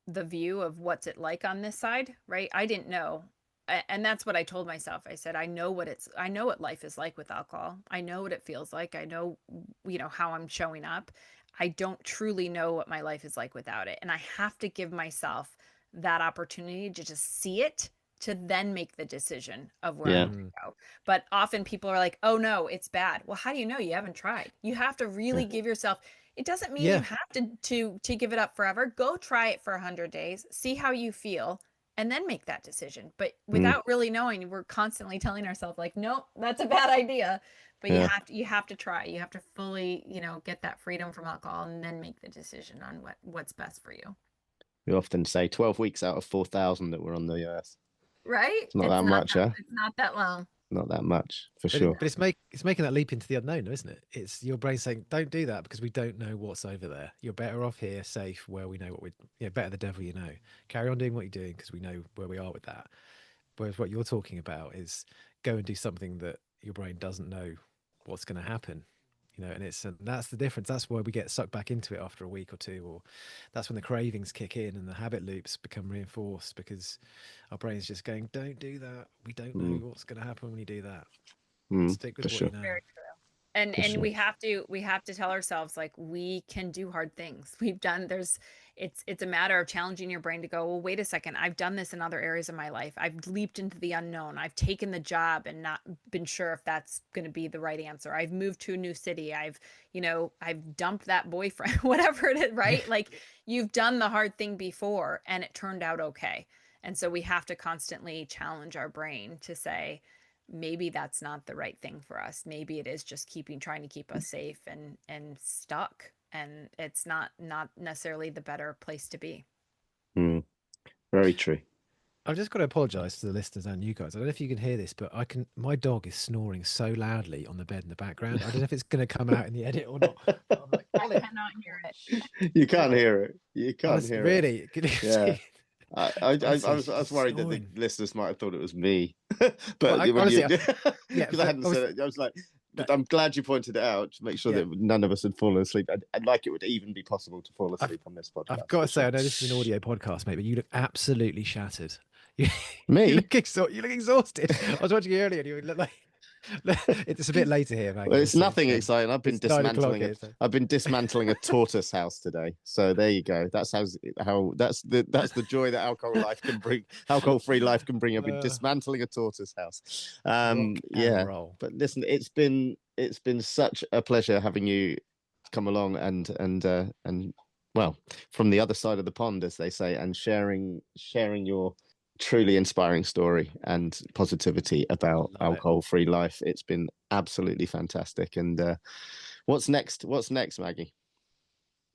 C: the view of what's it like on this side, right? I didn't know. And that's what I told myself. I said, I know what life is like with alcohol. I know what it feels like. I know, how I'm showing up. I don't truly know what my life is like without it. And I have to give myself that opportunity to just see it, to then make the decision of where I'm
B: Yeah.
C: going
A: Mm,
C: to go. But often people are like, oh no, it's bad. Well, how do you know? You haven't tried. You have to
B: Yeah.
C: really give yourself, it doesn't mean you
A: yeah.
C: have to give it up forever. Go try it for 100 days, see how you feel, and then make that decision. But
B: Mm.
C: without really knowing, we're constantly telling ourselves like, nope, that's a bad idea. But you
B: Yeah.
C: have to you have to try. You have to fully, get that freedom from alcohol and then make the decision on what's best for you.
B: We often say 12 weeks out of 4,000 that we're on the earth.
C: Right?
B: It's not that much, huh?
C: It's not that long.
B: Not that much, for
A: But
B: sure.
A: it's making that leap into the unknown, isn't it? It's your brain saying, "Don't do that because we don't know what's over there. You're better off here, safe, where we know what we. Yeah, better the devil you know. Carry on doing what you're doing because we know where we are with that." Whereas what you're talking about is go and do something that your brain doesn't know what's going to happen. and that's the difference. That's why we get sucked back into it after a week or two, or that's when the cravings kick in and the habit loops become reinforced because our brain's just going, don't do that. We don't know what's going to happen when you do that. Stick with what you know.
C: Very true. And we have to tell ourselves, like, we can do hard things. It's a matter of challenging your brain to go, well, wait a second, I've done this in other areas of my life. I've leaped into the unknown. I've taken the job and not been sure if that's going to be the right answer. I've moved to a new city. I've dumped that boyfriend, whatever it is, right? Like, you've done the hard thing before and it turned out okay. And so we have to constantly challenge our brain to say, maybe that's not the right thing for us. Maybe it is just trying to keep us safe and stuck. And it's not necessarily the better place to be.
B: Very true.
A: I've just got to apologise to the listeners and you guys. I don't know if you can hear this, but my dog is snoring so loudly on the bed in the background. I don't know if it's going to come out in the edit or not. I'm like,
C: I cannot hear it.
B: You can't hear it. You can't hear
A: really?
B: it.
A: Really?
B: Yeah. I was worried that the listeners might have thought it was me, but
A: honestly,
B: because I hadn't said it, I was like, but I'm glad you pointed it out to make sure that none of us had fallen asleep. I'd like it would even be possible to fall asleep on this podcast.
A: I've got to say, I know this is an audio podcast, mate, but you look absolutely shattered.
B: Me?
A: You look exhausted. I was watching you earlier and you look like... It's a bit later here, Maggie.
B: Well, it's nothing exciting. I've been dismantling a tortoise house today. So there you go. That's that's the joy that alcohol-free life can bring. I've been dismantling a tortoise house. But listen, it's been such a pleasure having you come along and well, from the other side of the pond, as they say, and sharing your truly inspiring story and positivity about alcohol-free life. It's been absolutely fantastic. And what's next, Maggie?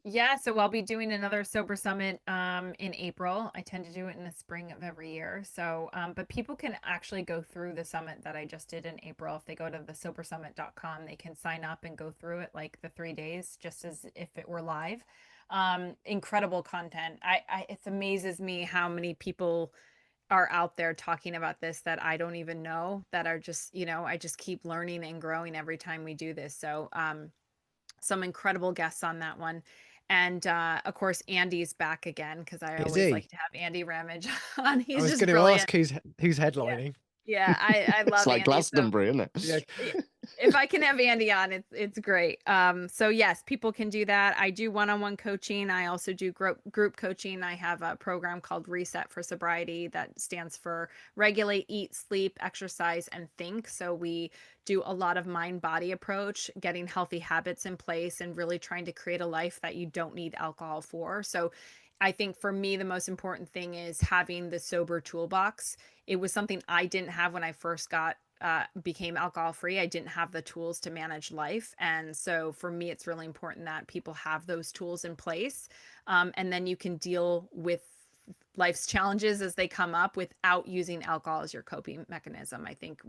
C: Yeah, so I'll be doing another Sober Summit in April. I tend to do it in the spring of every year. So, but people can actually go through the summit that I just did in April. If they go to thesobersummit.com, they can sign up and go through it like the 3 days, just as if it were live. Incredible content. It amazes me how many people are out there talking about this that I don't even know, that are just, I just keep learning and growing every time we do this. So some incredible guests on that one. And of course, Andy's back again, because I always like to have Andy Ramage on. He's just brilliant.
A: I was going to ask who's headlining.
C: Yeah, I love
B: it's like
C: Andy,
B: Glastonbury, isn't it?
A: Yeah.
C: If I can have Andy on, it's great. So yes, people can do that. I do one-on-one coaching. I also do group coaching. I have a program called Reset for Sobriety that stands for Regulate, Eat, Sleep, Exercise, and Think. So we do a lot of mind-body approach, getting healthy habits in place and really trying to create a life that you don't need alcohol for. So I think for me, the most important thing is having the sober toolbox. It was something I didn't have when I first became alcohol free. I didn't have the tools to manage life. And so for me, it's really important that people have those tools in place. And then you can deal with life's challenges as they come up without using alcohol as your coping mechanism. I think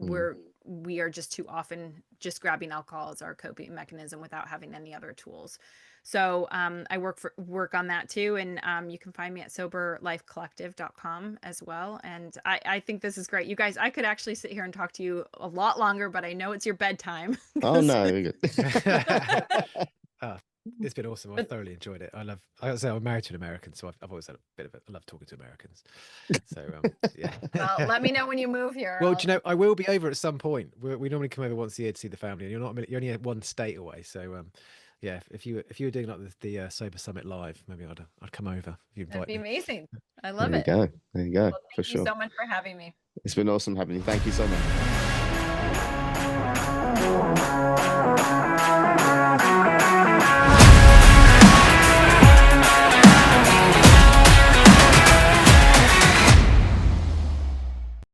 C: we are just too often just grabbing alcohol as our coping mechanism without having any other tools. So I work on that too. And you can find me at soberlifecollective.com as well. And I think this is great. You guys, I could actually sit here and talk to you a lot longer, but I know it's your bedtime.
B: Oh, no.
A: It's been awesome. I thoroughly enjoyed it. I'm married to an American, so I've always had a bit of I love talking to Americans. So yeah.
C: Well, let me know when you move here.
A: Well, do you know, I will be over at some point. We normally come over once a year to see the family, and you're only one state away. So yeah, if you were doing like the Sober Summit live, maybe I'd come over if you invite me.
C: That'd be amazing. I love it.
B: There you go.
C: Well, thank you so much for having me.
B: It's been awesome having you. Thank you so much.